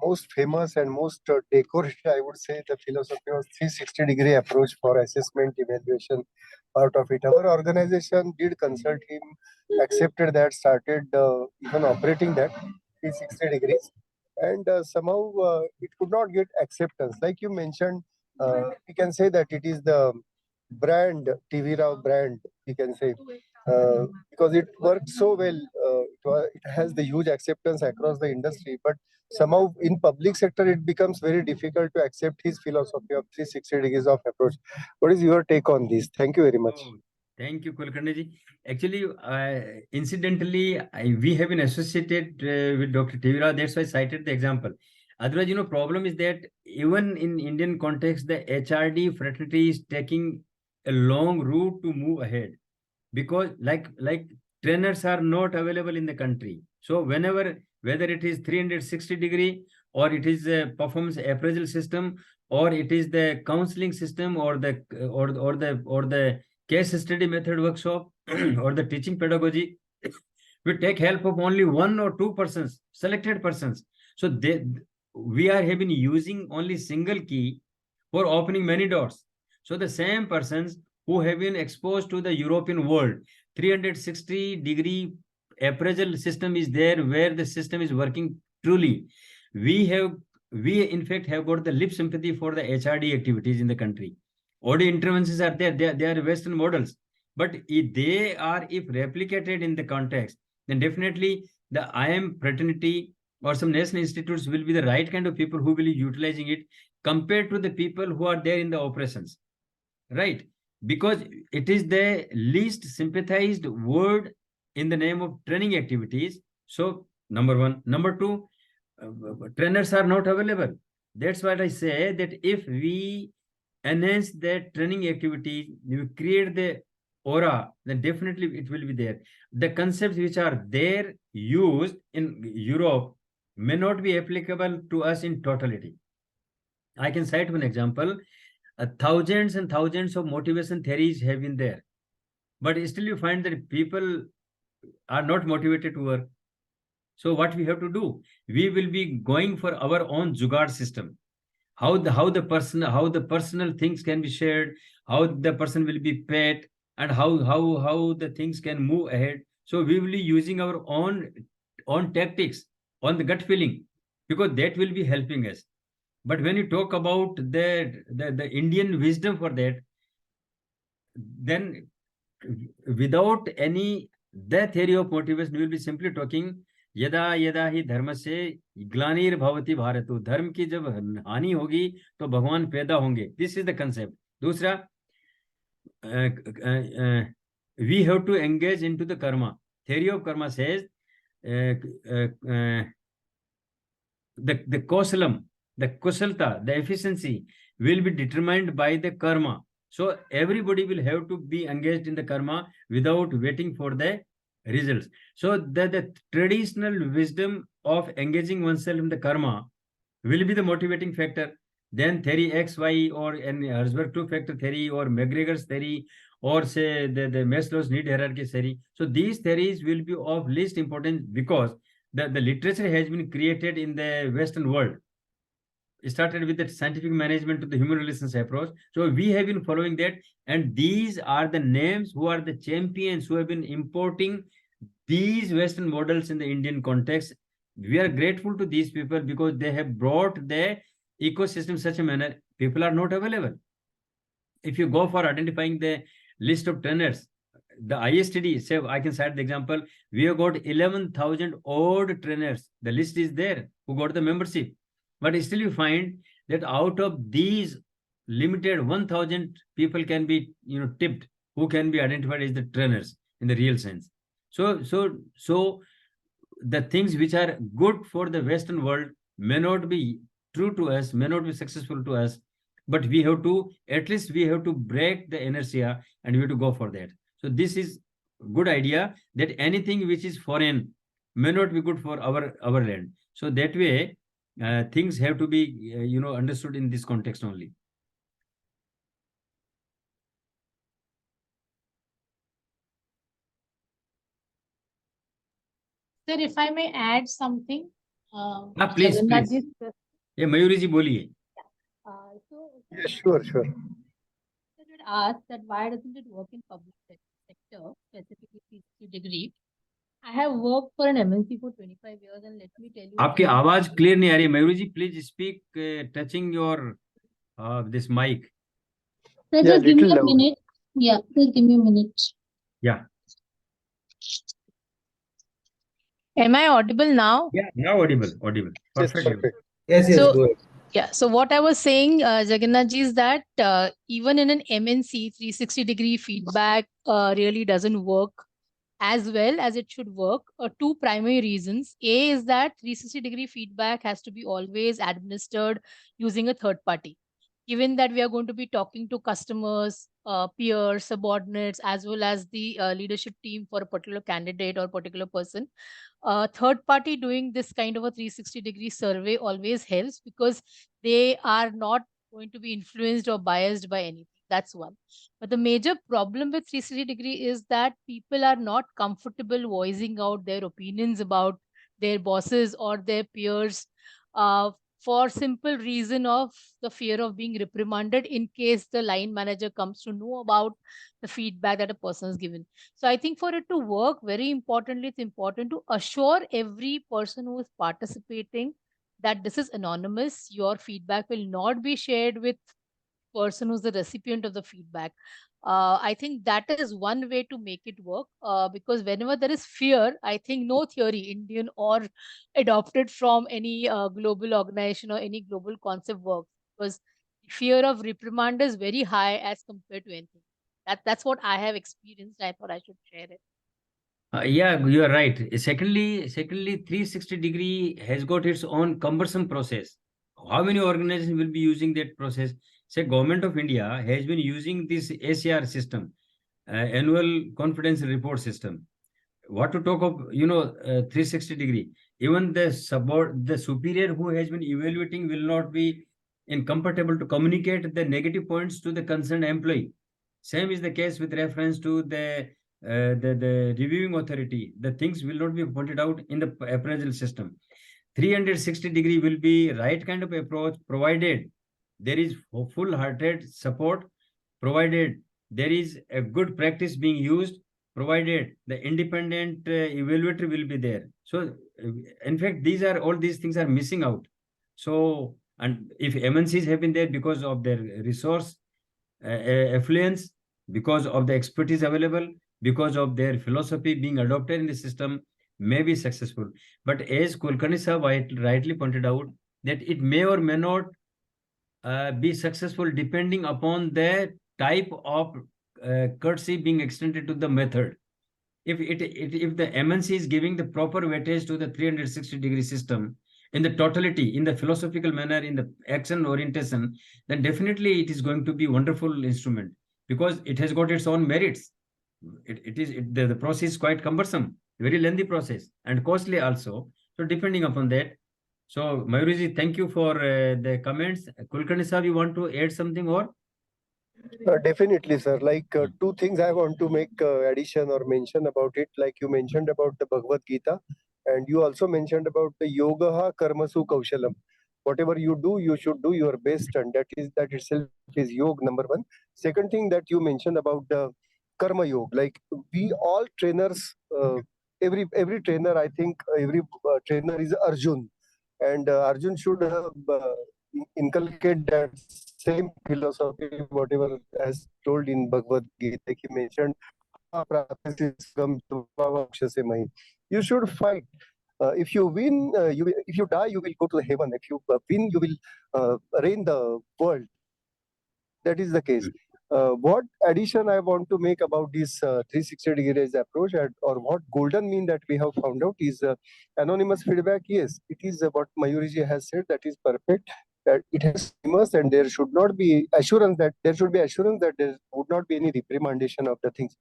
most famous and most decorated, I would say, the philosophy of 360-degree approach for assessment evaluation. Part of it, our organization did consult him, accepted that, started even operating that 360 degrees, and somehow it could not get acceptance. Like you mentioned, we can say that it is the brand, TV Rao brand, we can say, because it worked so well. It has the huge acceptance across the industry, but somehow in public sector it becomes very difficult to accept his philosophy of 360 degrees of approach. What is your take on this? Thank you very much. Oh, thank you, Kulkarni ji. Actually, incidentally, we have been associated with Dr. Tivira. That's why I cited the example. Otherwise, problem is that even in Indian context, the HRD fraternity is taking a long route to move ahead, because like trainers are not available in the country. So whether it is 360-degree, or it is a performance appraisal system, or it is the counseling system, or the case study method workshop, or the teaching pedagogy, we take help of only 1 or 2 persons, selected persons. So we are having using only single key for opening many doors. So the same persons who have been exposed to the European world, 360-degree appraisal system is there, where the system is working truly. We in fact have got the lip sympathy for the HRD activities in the country. Audio interventions are there, they are Western models. But if replicated in the context, then definitely the IM fraternity or some national institutes will be the right kind of people who will be utilizing it, compared to the people who are there in the operations, right? Because it is the least sympathized word in the name of training activities. So number one. Number two, trainers are not available. That's what I say, that if we enhance the training activity, we create the aura, then definitely it will be there. The concepts which are there used in Europe may not be applicable to us in totality. I can cite one example. Thousands and thousands of motivation theories have been there, but still you find that people are not motivated to work. So what we have to do, we will be going for our own jugaad system. How the personal things can be shared, how the person will be paid, and how the things can move ahead. So we will be using our own tactics, on the gut feeling, because that will be helping us. But when you talk about the Indian wisdom for that, then without any the theory of motivation, we will be simply talking यदा यदा ही धर्म से ग्लानिर भवति भारत, धर्म की जब हानि होगी तो भगवान पैदा होंगे. This is the concept. दूसरा, we have to engage into the karma. Theory of karma says the kausalam, the kusalta, the efficiency will be determined by the karma. So everybody will have to be engaged in the karma without waiting for the results. So the traditional wisdom of engaging oneself in the karma will be the motivating factor. Then theory X, Y, or Herzberg two-factor theory, or McGregor's theory, or say the Maslow's need hierarchy theory. So these theories will be of least importance because the literature has been created in the Western world. It started with the scientific management to the human relations approach. So we have been following that, and these are the names who are the champions who have been importing these Western models in the Indian context. We are grateful to these people because they have brought the ecosystem such a manner people are not available. If you go for identifying the list of trainers, the ISTD, say I can cite the example, we have got 11,000 odd trainers. The list is there who got the membership. But still you find that out of these limited 1,000 people can be tipped who can be identified as the trainers in the real sense. So the things which are good for the Western world may not be true to us, may not be successful to us, but we have to, at least we have to break the inertia and we have to go for that. So this is good idea that anything which is foreign may not be good for our land. So that way things have to be understood in this context only. Sir, if I may add something. Please. Jagannathji's Yeah, Mayuri ji boliye. Yeah, sure. Sir had asked that why doesn't it work in public sector, specifically 360 degree. I have worked for an MNC for 25 years, and let me tell you. आपकी आवाज clear नहीं आ रही. Mayuri ji, please speak touching your this mic. Sir, Yeah, just give me little a loud. minute. Yeah, just give me a minute. Yeah. Am I audible now? Yeah, now audible. Yes, Perfect. perfect. Yes, So- go ahead. Yeah, so what I was saying, Jagannathji, is that even in an MNC, 360 degree feedback really doesn't work as well as it should work. Two primary reasons. A is that 360 degree feedback has to be always administered using a third party. Given that we are going to be talking to customers, peers, subordinates, as well as the leadership team for a particular candidate or particular person, third party doing this kind of a 360 degree survey always helps because they are not going to be influenced or biased by anything. That's one. But the major problem with 360 degree is that people are not comfortable voicing out their opinions about their bosses or their peers for simple reason of the fear of being reprimanded in case the line manager comes to know about the feedback that a person has given. So I think for it to work, very importantly, it's important to assure every person who is participating that this is anonymous. Your feedback will not be shared with person who's the recipient of the feedback. I think that is one way to make it work because whenever there is fear, I think no theory, Indian or adopted from any global organization or any global concept works because fear of reprimand is very high as compared to anything. That's what I have experienced. I thought I should share it. Yeah, you are right. Secondly, 360 degree has got its own cumbersome process. How many organizations will be using that process? Say, Government of India has been using this ACR system, annual confidence report system. What to talk of 360 degree? Even the superior who has been evaluating will not be incompatible to communicate the negative points to the concerned employee. Same is the case with reference to the reviewing authority. The things will not be pointed out in the appraisal system. 360 degree will be right kind of approach provided there is full-hearted support, provided there is a good practice being used, provided the independent evaluator will be there. So in fact all these things are missing out. So And if MNCs have been there because of their resource affluence, because of the expertise available, because of their philosophy being adopted in the system, may be successful. But as Kulkarni sir rightly pointed out, that it may or may not be successful depending upon the type of courtesy being extended to the method. If the MNC is giving the proper weightage to the 360-degree system in the totality, in the philosophical manner, in the action orientation, then definitely it is going to be wonderful instrument because it has got its own merits. The process is quite cumbersome, very lengthy process and costly also. So depending upon that. So Mayuriji, thank you for the comments. Kulkarni sir, you want to add something or? Definitely, sir. Like two things I want to make addition or mention about it. Like you mentioned about the Bhagavad Gita, and you also mentioned about the Yogaha Karmasu Kaushalam. Whatever you do, you should do your best, and that itself is yoga number one. Second thing that you mentioned about the Karma Yoga. Like we all trainers, every trainer, I think every trainer is Arjun, and Arjun should inculcate that same philosophy, whatever as told in Bhagavad Gita. Like he mentioned, you should fight. If you win, if you die, you will go to heaven. If you win, you will reign the world. That is the case. What addition I want to make about this 360 degrees approach or what golden mean that we have found out is anonymous feedback. Yes, it is what Mayuriji has said. That is perfect. That it has famous and there should not be assurance that there should be assurance that there would not be any reprimandation of the things.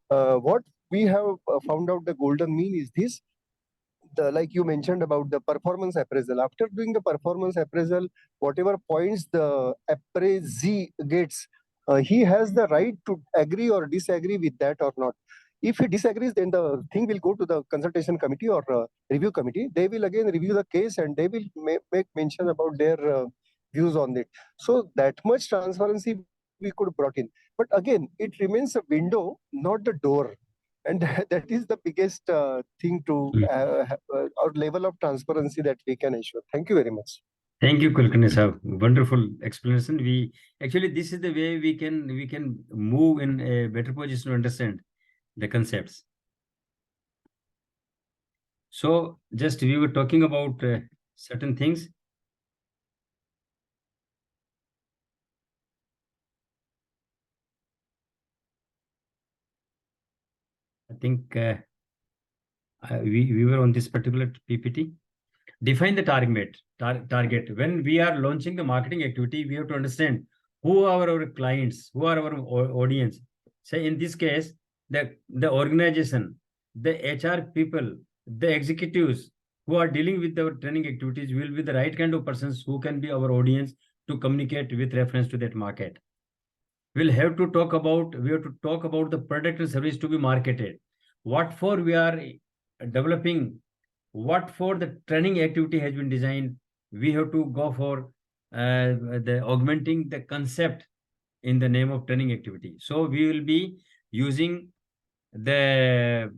What we have found out the golden mean is this. Like you mentioned about the performance appraisal. After doing the performance appraisal, whatever points the appraisee gets, he has the right to agree or disagree with that or not. If he disagrees, then the thing will go to the consultation committee or review committee. They will again review the case and they will make mention about their views on it. So that much transparency we could brought in. But again, it remains a window, not the door. And that is the biggest thing to our level of transparency that we can ensure. Thank you very much. Thank you, Kulkarni sir. Wonderful explanation. We actually this is the way we can move in a better position to understand the concepts. So just we were talking about certain things. I think we were on this particular PPT. Define the target. When we are launching the marketing activity, we have to understand who are our clients, who are our audience. Say in this case, the organization, the HR people, the executives who are dealing with our training activities will be the right kind of persons who can be our audience to communicate with reference to that market. We have to talk about the product and service to be marketed. What for we are developing, what for the training activity has been designed. We have to go for the augmenting the concept in the name of training activity. So we will be using the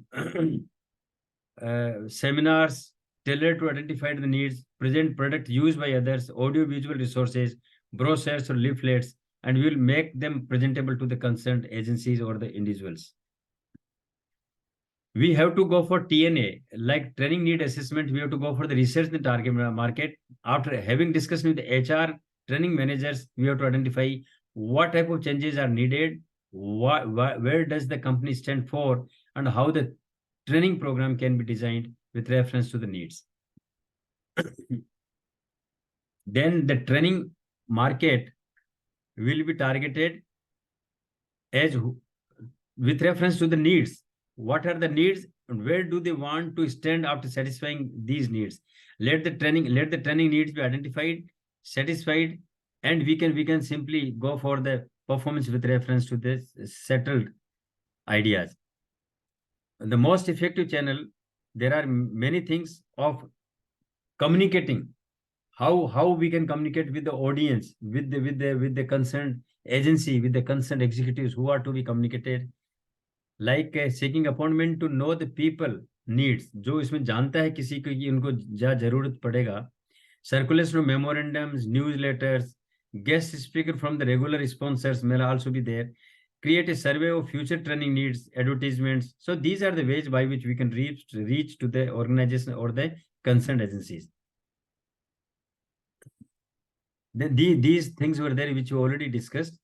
seminars tailored to identify the needs, present product used by others, audio visual resources, brochures or leaflets, and we will make them presentable to the concerned agencies or the individuals. We have to go for TNA, like training need assessment. We have to go for the research in the target market. After having discussion with the HR training managers, we have to identify what type of changes are needed, where does the company stand for, and how the training program can be designed with reference to the needs. Then the training market will be targeted as with reference to the needs. What are the needs and where do they want to stand after satisfying these needs? Let the training needs be identified, satisfied, and we can simply go for the performance with reference to this settled ideas. The most effective channel, there are many things of communicating. How we can communicate with the audience, with the concerned agency, with the concerned executives who are to be communicated. Like seeking appointment to know the people needs, जो इसमें जानता है किसी को कि उनको क्या जरूरत पड़ेगा. circulation of memorandums, newsletters, guest speaker from the regular sponsors may also be there. Create a survey of future training needs, advertisements. So these are the ways by which we can reach to the organization or the concerned agencies. These things were there which we already discussed.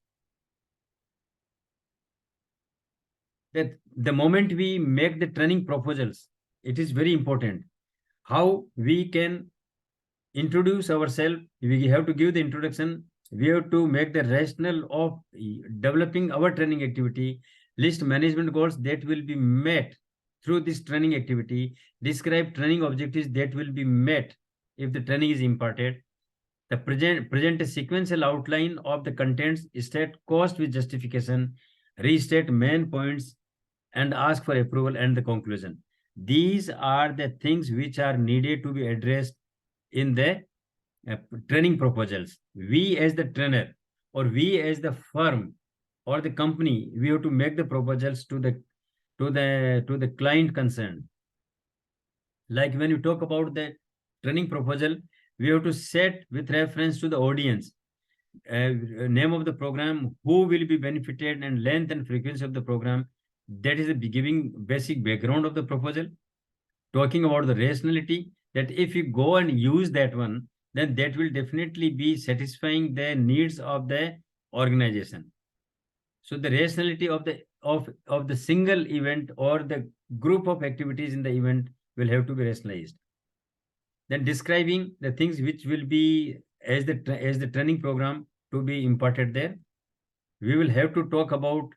That the moment we make the training proposals, it is very important how we can introduce ourselves. We have to give the introduction. We have to make the rationale of developing our training activity, list management goals that will be met through this training activity, describe training objectives that will be met if the training is imparted, the present a sequential outline of the contents, state cost with justification, restate main points, and ask for approval and the conclusion. These are the things which are needed to be addressed in the training proposals. We as the trainer or we as the firm or the company, we have to make the proposals to the client concerned. Like when you talk about the training proposal, we have to set with reference to the audience, name of the program, who will be benefited, and length and frequency of the program. That is giving basic background of the proposal. Talking about the rationality, that if you go and use that one, then that will definitely be satisfying the needs of the organization. So the rationality of the single event or the group of activities in the event will have to be rationalized. Then describing the things which will be as the training program to be imparted there. We will have to talk about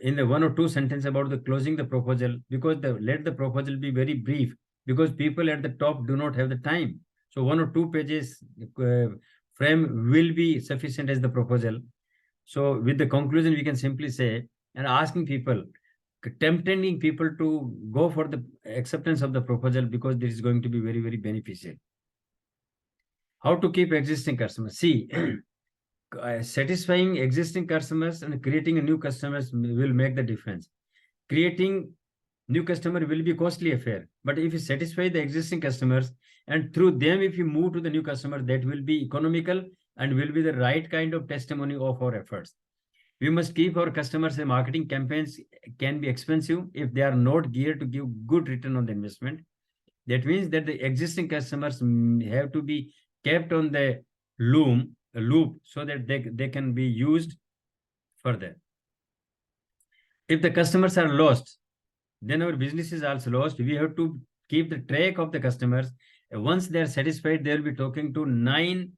in the 1 or 2 sentences about the closing the proposal, because let the proposal be very brief, because people at the top do not have the time. So 1 or 2 pages frame will be sufficient as the proposal. So with the conclusion, we can simply say, and asking people, tempting people to go for the acceptance of the proposal, because this is going to be very, very beneficial. How to keep existing customers? See, satisfying existing customers and creating a new customers will make the difference. Creating new customer will be costly affair, but if you satisfy the existing customers and through them if you move to the new customer, that will be economical and will be the right kind of testimony of our efforts. We must keep our customers. The marketing campaigns can be expensive if they are not geared to give good return on the investment. That means that the existing customers have to be kept on the loop so that they can be used further. If the customers are lost, then our business is also lost. We have to keep the track of the customers. Once they are satisfied, they will be talking to 9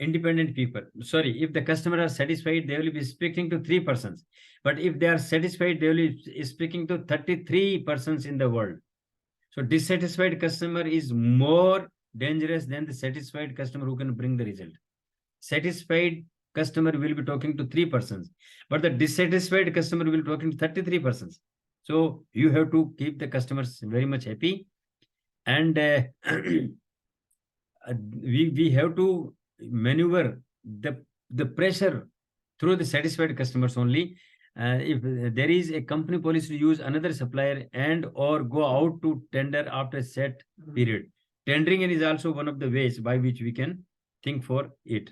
independent people. Sorry, if the customer are satisfied, they will be speaking to 3 persons. But if they are satisfied, they will be speaking to 33 persons in the world. So dissatisfied customer is more dangerous than the satisfied customer who can bring the result. Satisfied customer will be talking to 3 persons, but the dissatisfied customer will be talking to 33 persons. So you have to keep the customers very much happy, and we have to maneuver the pressure through the satisfied customers only. If there is a company policy to use another supplier and or go out to tender after a set period, tendering is also one of the ways by which we can think for it.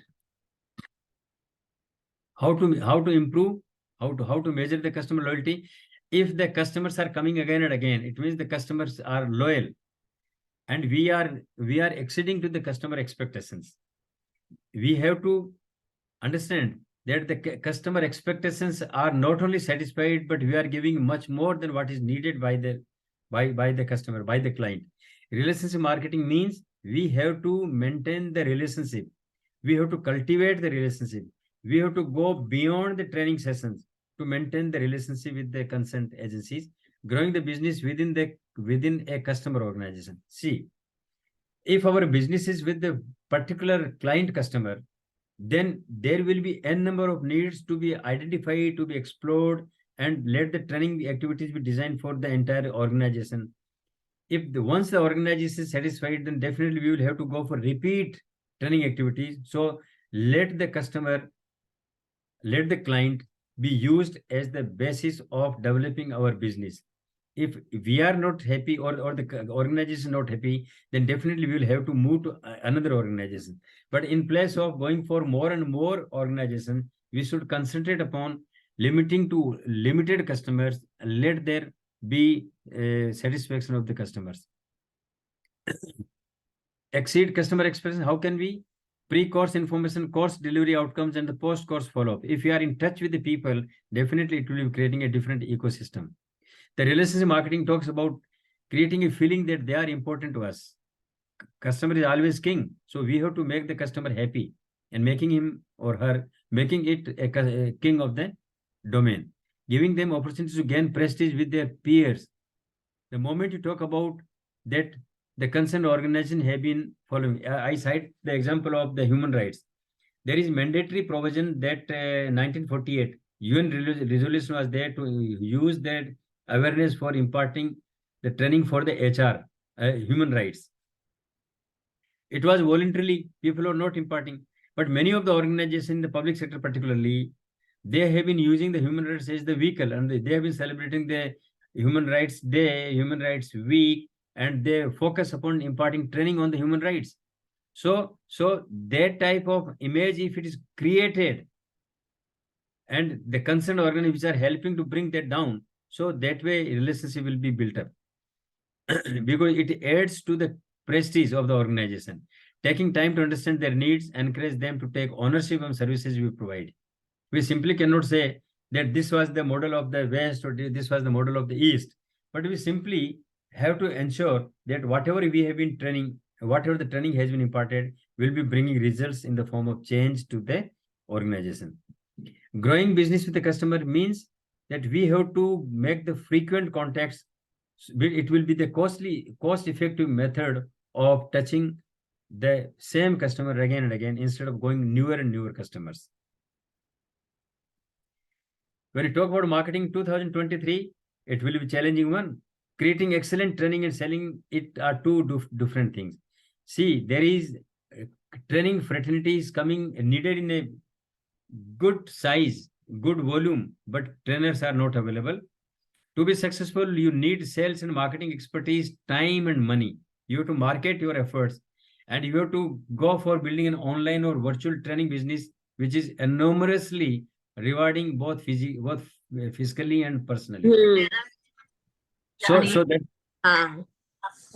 How to improve, how to measure the customer loyalty. If the customers are coming again and again, it means the customers are loyal, and we are exceeding to the customer expectations. We have to understand that the customer expectations are not only satisfied, but we are giving much more than what is needed by the customer, by the client. Relationship marketing means we have to maintain the relationship. We have to cultivate the relationship. We have to go beyond the training sessions to maintain the relationship with the concerned agencies, growing the business within a customer organization. See, if our business is with the particular client customer, then there will be n number of needs to be identified, to be explored, and let the training activities be designed for the entire organization. If once the organization is satisfied, then definitely we will have to go for repeat training activities. So let the client be used as the basis of developing our business. if we are not happy or the organization not happy, then definitely we will have to move to another organization. But in place of going for more and more organization, we should concentrate upon limiting to limited customers. Let there be satisfaction of the customers. Exceed customer expectations. How can we? Pre-course information, course delivery outcomes, and the post-course follow-up. If you are in touch with the people, definitely it will be creating a different ecosystem. The relationship marketing talks about creating a feeling that they are important to us. Customer is always king. So we have to make the customer happy and making him or her, making it a king of the domain, giving them opportunities to gain prestige with their peers. The moment you talk about that, the concerned organization have been following. I cite the example of the human rights. There is mandatory provision that 1948 UN resolution was there to use that awareness for imparting the training for the HR, human rights. It was voluntarily, people are not imparting. But many of the organizations in the public sector particularly, they have been using the human rights as the vehicle, and they have been celebrating the Human Rights Day, Human Rights Week, and they focus upon imparting training on the human rights. So that type of image, if it is created, and the concerned organizations which are helping to bring that down, so that way relationship will be built up. Because it adds to the prestige of the organization. Taking time to understand their needs, encourage them to take ownership of services we provide. We simply cannot say that this was the model of the West or this was the model of the East, but we simply have to ensure that whatever we have been training, whatever the training has been imparted, will be bringing results in the form of change to the organization. Growing business with the customer means that we have to make the frequent contacts. It will be the cost-effective method of touching the same customer again and again instead of going newer and newer customers. When you talk about marketing 2023, it will be challenging one. Creating excellent training and selling it are two different things. See, there is training fraternities coming needed in a good size, good volume, but trainers are not available. To be successful, you need sales and marketing expertise, time and money. You have to market your efforts, and you have to go for building an online or virtual training business, which is enormously rewarding both physically and personally. So that हाँ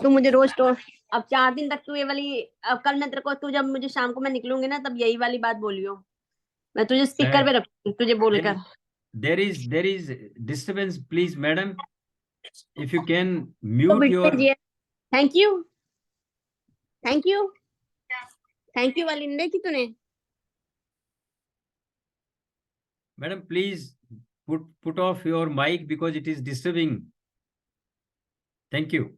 तो मुझे रोज तो अब 4 दिन तक तू ये वाली अब कल मैं तेरे को तू जब मुझे शाम को मैं निकलूंगी ना तब यही वाली बात बोलियो मैं तुझे स्पीकर पे रखूंगी तुझे बोलकर there is disturbance, please madam, if you can mute your thank you वाली नहीं देखी तूने madam, please put off your mic because it is disturbing. Thank you.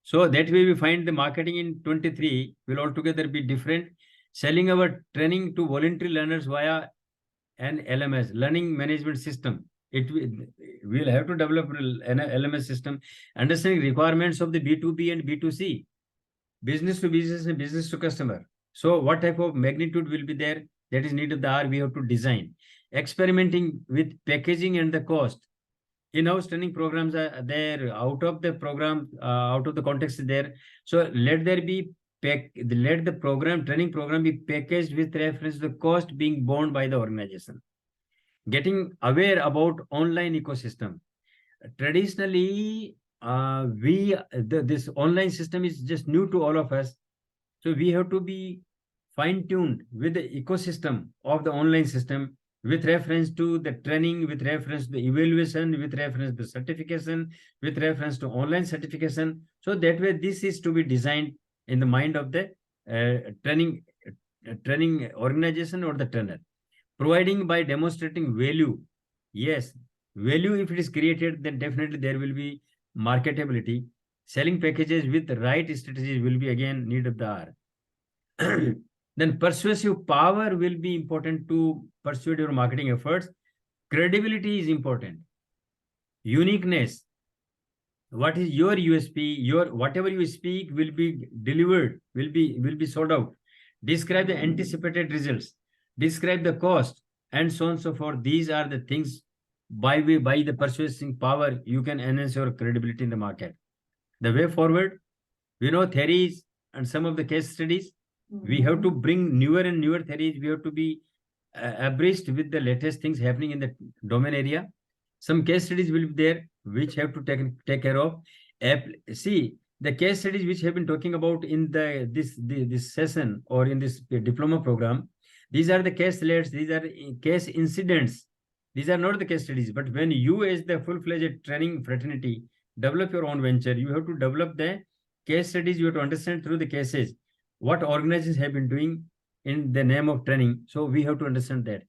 So that way we find the marketing in 23 will altogether be different. Selling our training to voluntary learners via an LMS, learning management system. We'll have to develop an LMS system, understanding requirements of the B2B and B2C, business to business and business to customer. So what type of magnitude will be there? That is needed the R we have to design. Experimenting with packaging and the cost. In-house training programs are there, out of the program, out of the context is there. So let there be let the training program be packaged with reference to the cost being borne by the organization. Getting aware about online ecosystem. Traditionally, this online system is just new to all of us. So we have to be fine-tuned with the ecosystem of the online system, with reference to the training, with reference to the evaluation, with reference to the certification, with reference to online certification. So that way, this is to be designed in the mind of the training organization or the trainer. Providing by demonstrating value. Yes, value if it is created, then definitely there will be marketability. Selling packages with the right strategies will be again need of the R. Then persuasive power will be important to pursue your marketing efforts. Credibility is important. Uniqueness. What is your USP? Whatever you speak will be delivered, will be sold out. Describe the anticipated results. Describe the cost, and so on and so forth. These are the things by the persuasive power, you can enhance your credibility in the market. The way forward, we know theories and some of the case studies. We have to bring newer and newer theories. We have to be abreast with the latest things happening in the domain area. Some case studies will be there which have to take care of. See, the case studies which have been talking about in this session or in this diploma program, these are the case leads, these are case incidents. These are not the case studies. But when you, as the full-fledged training fraternity, develop your own venture, you have to develop the case studies. You have to understand through the cases what organizations have been doing in the name of training. So we have to understand that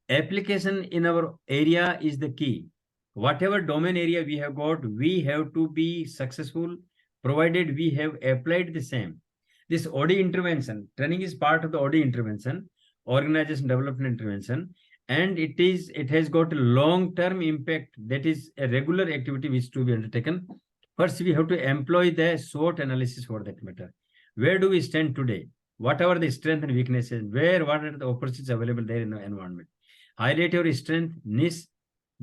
application in our area is the key. Whatever domain area we have got, we have to be successful, provided we have applied the same. This OD intervention, training is part of the OD intervention, organization development intervention, and it has got a long-term impact. That is a regular activity which to be undertaken. First, we have to employ the SWOT analysis for that matter. Where do we stand today? What are the strengths and weaknesses? What are the opportunities available there in the environment? Highlight your strength, niche.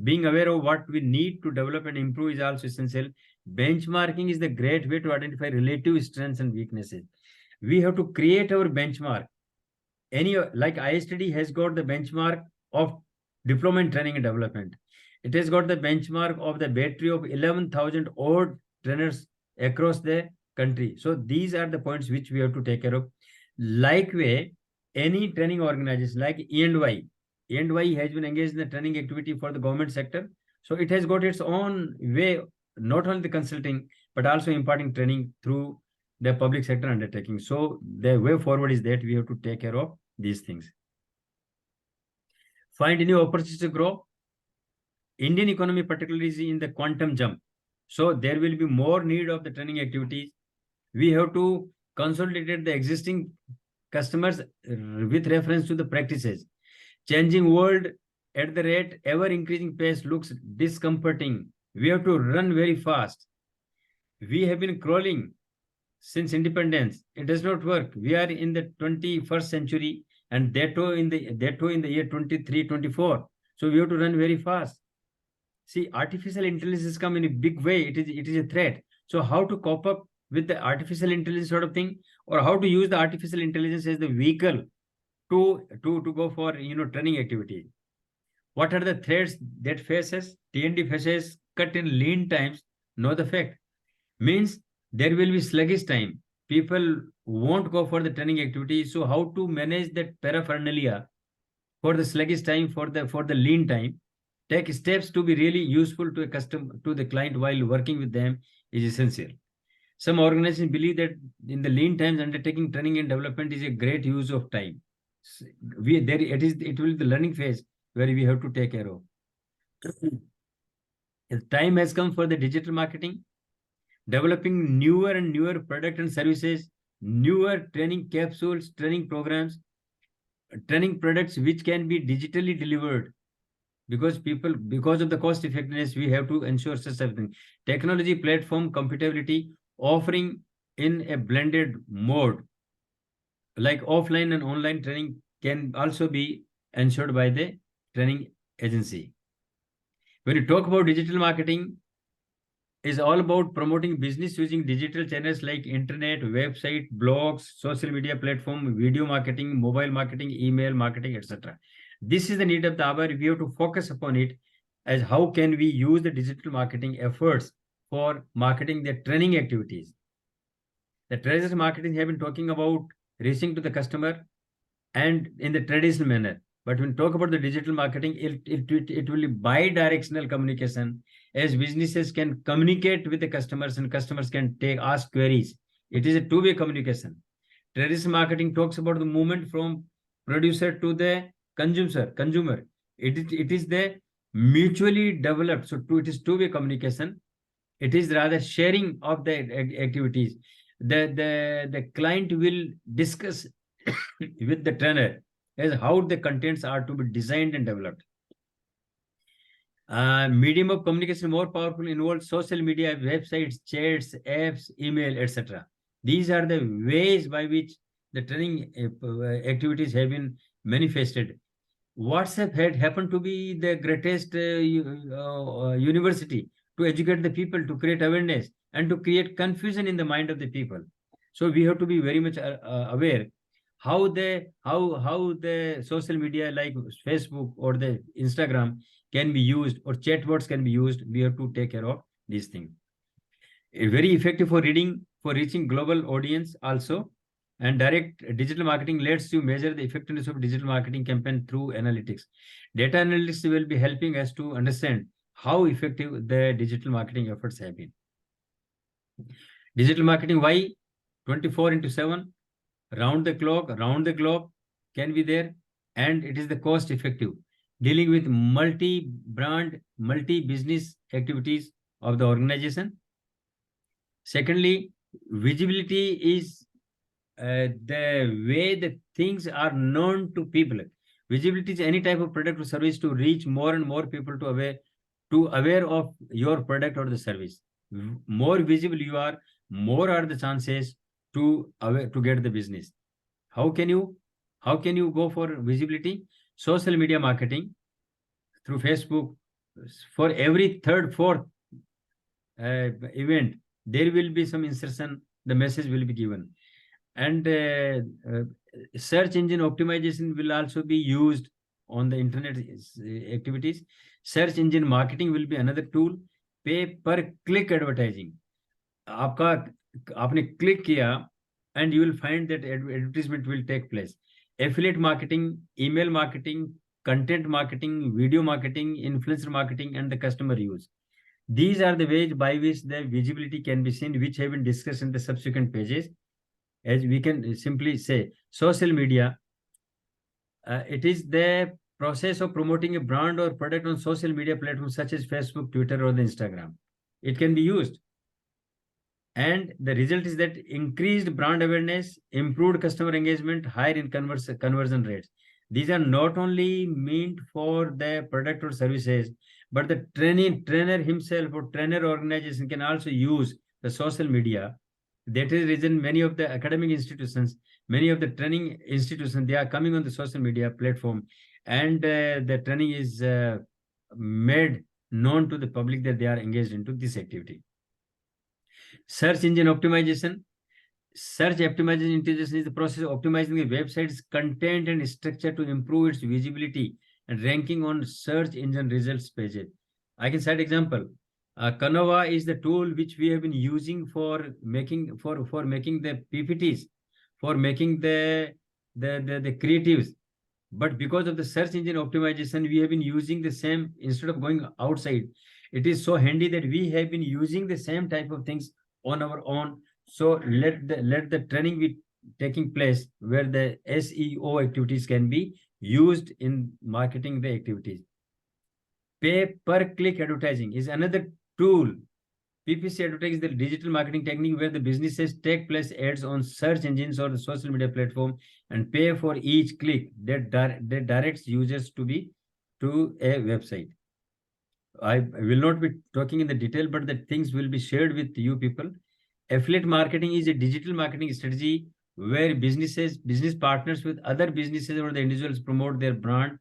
Being aware of what we need to develop and improve is also essential. Benchmarking is the great way to identify relative strengths and weaknesses. We have to create our benchmark. Like ISTD has got the benchmark of deployment, training, and development. It has got the benchmark of the battery of 11,000 odd trainers across the country. So these are the points which we have to take care of. Likewise, any training organization like E&Y has been engaged in the training activity for the government sector. So it has got its own way, not only the consulting, but also imparting training through the public sector undertaking. So the way forward is that we have to take care of these things. Find new opportunities to grow. Indian economy particularly is in the quantum jump. So there will be more need of the training activities. We have to consolidate the existing customers with reference to the practices. Changing world at the rate ever increasing pace looks discomforting. We have to run very fast. We have been crawling since independence. It does not work. We are in the 21st century, and that too in the year 23, 24. So we have to run very fast. See, artificial intelligence has come in a big way. It is a threat. So how to cope up with the artificial intelligence sort of thing, or how to use the artificial intelligence as the vehicle to go for training activity. What are the threats that faces? TND faces cut in lean times. Know the fact. Means there will be sluggish time. People won't go for the training activity. So how to manage that paraphernalia for the sluggish time, for the lean time? Take steps to be really useful to the client while working with them is essential. Some organizations believe that in the lean times, undertaking training and development is a great use of time. It will be the learning phase where we have to take care of. Time has come for the digital marketing, developing newer and newer product and services, newer training capsules, training programs, training products which can be digitally delivered. Because of the cost effectiveness, we have to ensure such something. Technology platform compatibility, offering in a blended mode, like offline and online training can also be ensured by the training agency. When you talk about digital marketing, is all about promoting business using digital channels like internet, website, blogs, social media platform, video marketing, mobile marketing, email marketing, etc. This is the need of the hour. We have to focus upon it as how can we use the digital marketing efforts for marketing the training activities. The traditional marketing have been talking about reaching to the customer and in the traditional manner. But when we talk about the digital marketing, it will be bi-directional communication, as businesses can communicate with the customers and customers can ask queries. It is a two-way communication. Traditional marketing talks about the movement from producer to the consumer. It is the mutually developed. So it is two-way communication. It is rather sharing of the activities. The client will discuss with the trainer as how the contents are to be designed and developed. Medium of communication more powerful involves social media, websites, chats, apps, email, etc. These are the ways by which the training activities have been manifested. WhatsApp had happened to be the greatest university to educate the people, to create awareness, and to create confusion in the mind of the people. So we have to be very much aware how the social media like Facebook or the Instagram can be used, or chatbots can be used. We have to take care of these things. Very effective for reaching global audience also. And direct digital marketing lets you measure the effectiveness of digital marketing campaign through analytics. Data analytics will be helping us to understand how effective the digital marketing efforts have been. Digital marketing, why 24/7, round the globe can be there, and it is the cost effective, dealing with multi-brand, multi-business activities of the organization. Secondly, visibility is the way the things are known to people. Visibility is any type of product or service to reach more and more people to aware of your product or the service. More visible you are, more are the chances to get the business. How can you go for visibility? Social media marketing through Facebook. For every third, fourth event, there will be some insertion, the message will be given. And search engine optimization will also be used on the internet activities. Search engine marketing will be another tool. Pay per click advertising. आपने click किया, and you will find that advertisement will take place. Affiliate marketing, email marketing, content marketing, video marketing, influencer marketing, and the customer use. These are the ways by which the visibility can be seen, which have been discussed in the subsequent pages. As we can simply say, social media, it is the process of promoting a brand or product on social media platforms such as Facebook, Twitter, or the Instagram. It can be used. And the result is that increased brand awareness, improved customer engagement, higher in conversion rates. These are not only meant for the product or services, but the trainer himself or trainer organization can also use the social media. That is the reason many of the academic institutions, many of the training institutions, they are coming on the social media platform, and the training is made known to the public that they are engaged into this activity. Search engine optimization. Search optimization integration is the process of optimizing the website's content and structure to improve its visibility and ranking on search engine results pages. I can cite example. Canova is the tool which we have been using for making the PPTs, for making the creatives. But because of the search engine optimization, we have been using the same instead of going outside. It is so handy that we have been using the same type of things on our own. So let the training be taking place where the SEO activities can be used in marketing the activities. Pay per click advertising is another tool. PPC advertising is the digital marketing technique where the businesses take place ads on search engines or the social media platform and pay for each click that directs users to a website. I will not be talking in the detail, but the things will be shared with you people. Affiliate marketing is a digital marketing strategy where business partners with other businesses or the individuals promote their brand.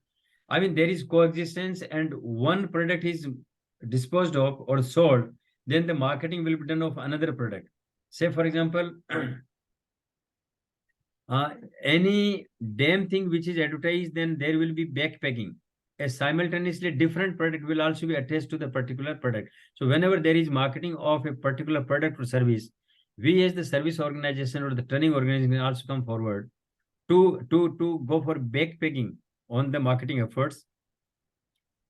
I mean, there is coexistence, and one product is disposed of or sold, then the marketing will be done of another product. Say, for example, any damn thing which is advertised, then there will be backpacking. A simultaneously different product will also be attached to the particular product. So whenever there is marketing of a particular product or service, we as the service organization or the training organization can also come forward to go for backpacking on the marketing efforts.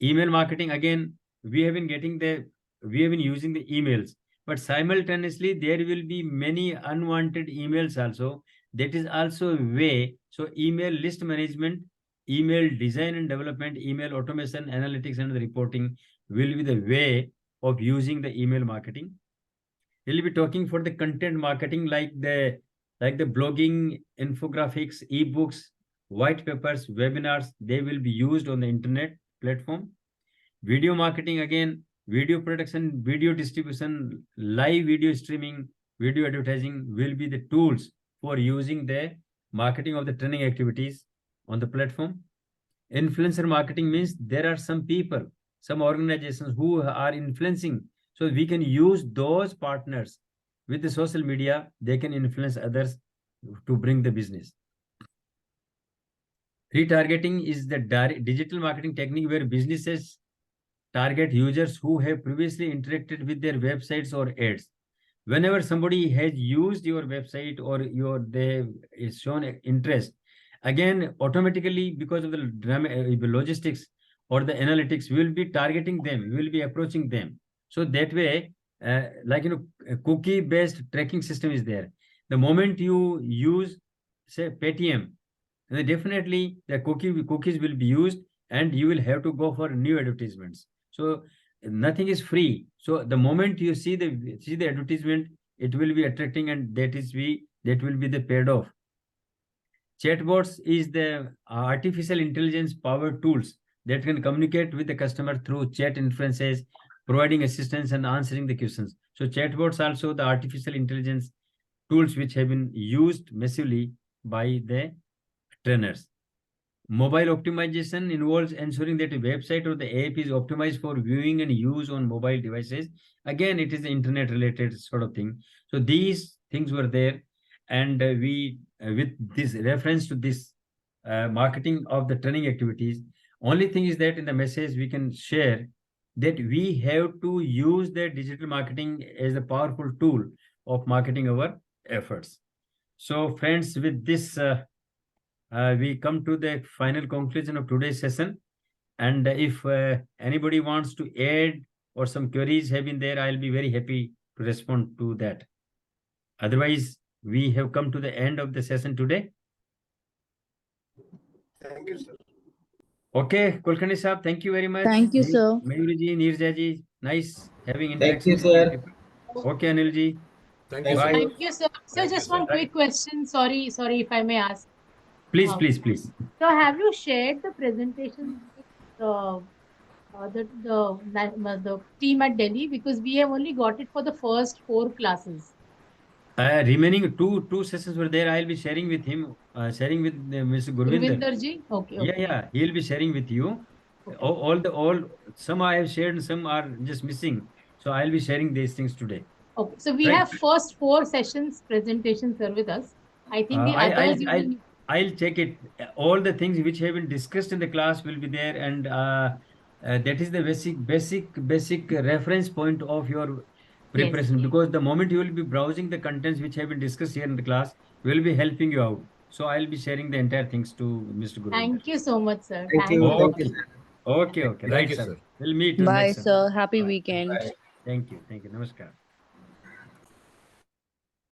Email marketing, again, we have been using the emails, but simultaneously there will be many unwanted emails also. That is also a way. So email list management, email design and development, email automation, analytics, and the reporting will be the way of using the email marketing. We'll be talking for the content marketing like the blogging, infographics, ebooks, white papers, webinars. They will be used on the internet platform. Video marketing, again, video production, video distribution, live video streaming, video advertising will be the tools for using the marketing of the training activities on the platform. Influencer marketing means there are some people, some organizations who are influencing. So we can use those partners with the social media. They can influence others to bring the business. Retargeting is the digital marketing technique where businesses target users who have previously interacted with their websites or ads. Whenever somebody has used your website or they is shown interest, again automatically because of the logistics or the analytics, we will be targeting them, we will be approaching them. So that way, a cookie based tracking system is there. The moment you use, say, Paytm, then definitely the cookies will be used, and you will have to go for new advertisements. So nothing is free. So the moment you see the advertisement, it will be attracting, and that will be the paid off. Chatbots is the artificial intelligence powered tools that can communicate with the customer through chat inferences, providing assistance and answering the questions. So chatbots also the artificial intelligence tools which have been used massively by the trainers. Mobile optimization involves ensuring that a website or the app is optimized for viewing and use on mobile devices. Again, it is the internet related sort of thing. So these things were there, and we with this reference to this marketing of the training activities, only thing is that in the message we can share that we have to use the digital marketing as a powerful tool of marketing our efforts. So friends, with this we come to the final conclusion of today's session. And if anybody wants to add or some queries have been there, I'll be very happy to respond to that. Otherwise, we have come to the end of the session today. Thank you, sir. Okay, Kulkarni Saab, thank you very much. Thank you, sir. Mayuri ji, Neerja ji, nice having Thank interaction you, with you sir. people. Okay, Anil ji. Thank you, Bye. sir. Thank you, sir. So Thank you, just sir. one quick question. Sorry if I may ask. Please, Um, please, please. So have you shared the presentation with the team at Delhi? Because we have only got it for the first 4 classes. Remaining two sessions were there. I'll be sharing with him, sharing with Mr. Gurvinder. Gurvinder ji? Okay. Yeah, he'll be sharing with you. Okay. All some I have shared, some are just missing. So I'll be sharing these things today. Okay. So we Right. have first 4 sessions presentation, sir, with us. I think the others you will... I'll check it. All the things which have been discussed in the class will be there, and that is the basic reference point of your preparation. Yes. Because the moment you will be browsing the contents which have been discussed here in the class, will be helping you out. So I'll be sharing the entire things to Mr. Gurvinder. Thank you so much, sir. Thank you. so Thank you, much. sir. Okay. Thank Right, you, sir. sir. We'll meet you Bye, next time. sir. Happy Bye. weekend. Bye. Thank you. Namaskar.